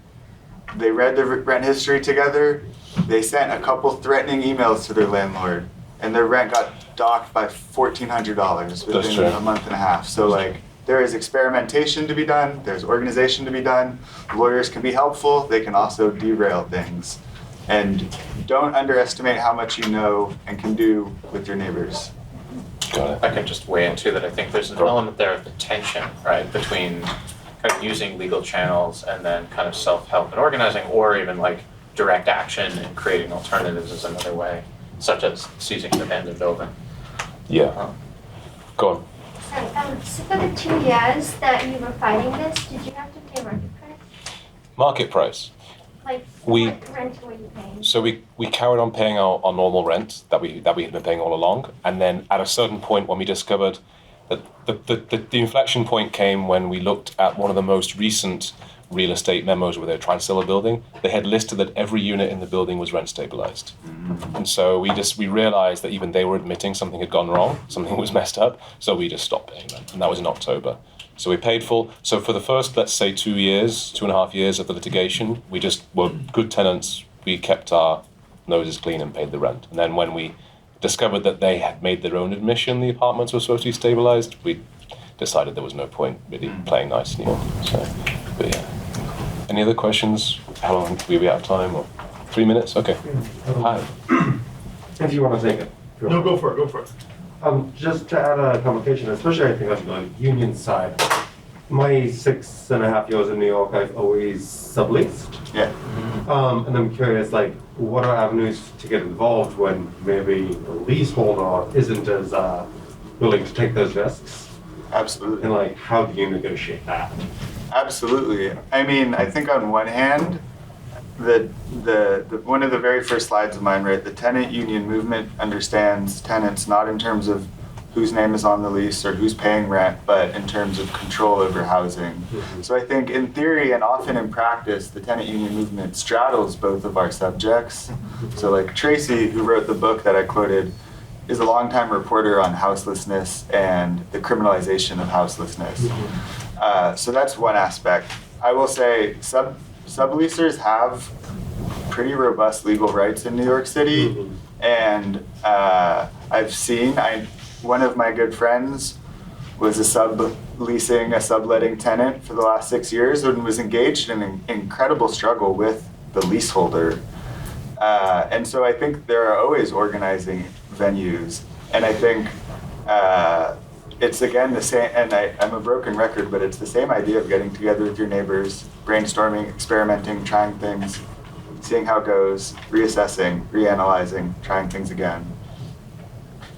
They read their rent history together. They sent a couple threatening emails to their landlord, and their rent got docked by $1,400 within a month and a half. So there is experimentation to be done. There's organization to be done. Lawyers can be helpful. They can also derail things. And don't underestimate how much you know and can do with your neighbors. I can just weigh in too that I think there's an element there of the tension, right, between kind of using legal channels and then kind of self-help and organizing, or even direct action and creating alternatives is another way, such as seizing an abandoned building. Yeah. Go on. Sorry, so for the 2 years that you were fighting this, did you have to pay market price? Market price. What rent were you paying? So we carried on paying our normal rent that we had been paying all along, and then at a certain point when we discovered that the inflection point came when we looked at one of the most recent real estate memos where they were trying to sell a building. They had listed that every unit in the building was rent stabilized, and so we realized that even they were admitting something had gone wrong, something was messed up. So we just stopped paying rent, and that was in October. So we paid full. So for the first, let's say 2.5 years of the litigation, we just were good tenants. We kept our noses clean and paid the rent. And then when we discovered that they had made their own admission, the apartments were supposed to be stabilized, we decided there was no point really playing nice anymore. So, but yeah. Any other questions? How long will we be out of time? Or 3 minutes? Okay. Hi. If you want to take it. No, go for it. Just to add a complication, especially I think on the union side, my 6.5 years in New York, I've always subleased. Yeah. And I'm curious, like, what are avenues to get involved when maybe a leaseholder isn't as willing to take those risks? Absolutely. And like, how do you negotiate that? Absolutely. I mean, I think on one hand, the one of the very first slides of mine, right? The tenant union movement understands tenants not in terms of whose name is on the lease or who's paying rent, but in terms of control over housing. Mm-hmm. So I think in theory and often in practice, the tenant union movement straddles both of our subjects. So like Tracy, who wrote the book that I quoted, is a longtime reporter on houselessness and the criminalization of houselessness. So that's one aspect. I will say subleasers have pretty robust legal rights in New York City, and I've seen, one of my good friends was a subletting tenant for the last 6 years and was engaged in an incredible struggle with the leaseholder. And so I think there are always organizing venues, and I think it's again the same, and I'm a broken record, but it's the same idea of getting together with your neighbors, brainstorming, experimenting, trying things, seeing how it goes, reassessing, reanalyzing, trying things again.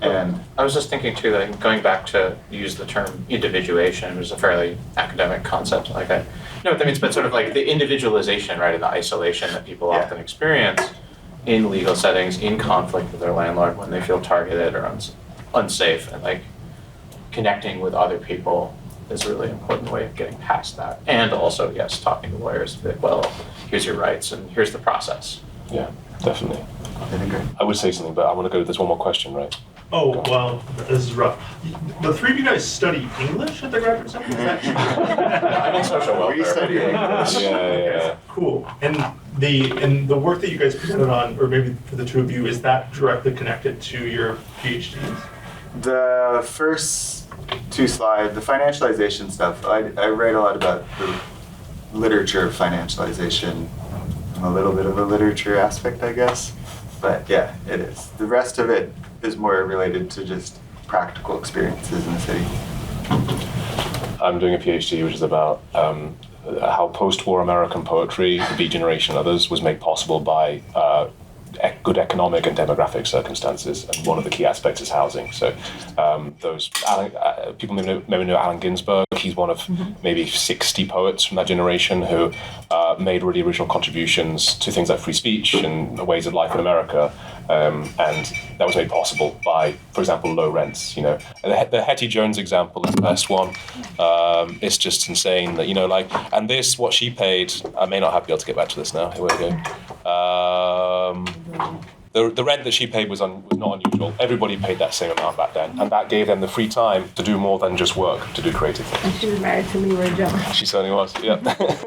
And I was just thinking too that going back to use the term individuation, which is a fairly academic concept. Like I know what that means, but sort of like the individualization, right, and the isolation that people Yeah. often experience in legal settings, in conflict with their landlord when they feel targeted or unsafe, and like connecting with other people is a really important way of getting past that. And also, yes, talking to lawyers, like, well, here's your rights and here's the process. Yeah, definitely. I think I would say something, but I want to go. There's one more question, right? Oh, well, this is rough. The three of you guys study English at the graduate center? Is that true? I'm in social welfare. we study English. Yeah. Cool. And the work that you guys presented on, or maybe for the two of you, is that directly connected to your PhDs? The first two slides, the financialization stuff, I write a lot about the literature of financialization. I'm a little bit of a literature aspect, I guess. But yeah, it is. The rest of it is more related to just practical experiences in the city. I'm doing a PhD which is about how post-war American poetry, the Beat Generation and others, was made possible by good economic and demographic circumstances, and one of the key aspects is housing. So people may know Allen Ginsberg. He's one of maybe 60 poets from that generation who made really original contributions to things like free speech and ways of life in America, and that was made possible by, for example, low rents. You know, the Hetty Jones example is the best one. It's just insane that, you know, like, and this, what she paid, I may not be able to get back to this now. Here we go. The rent that she paid was not unusual. Everybody paid that same amount back then, and that gave them the free time to do more than just work, to do creative things. And she was married to Leroy Jones. She certainly was, yeah.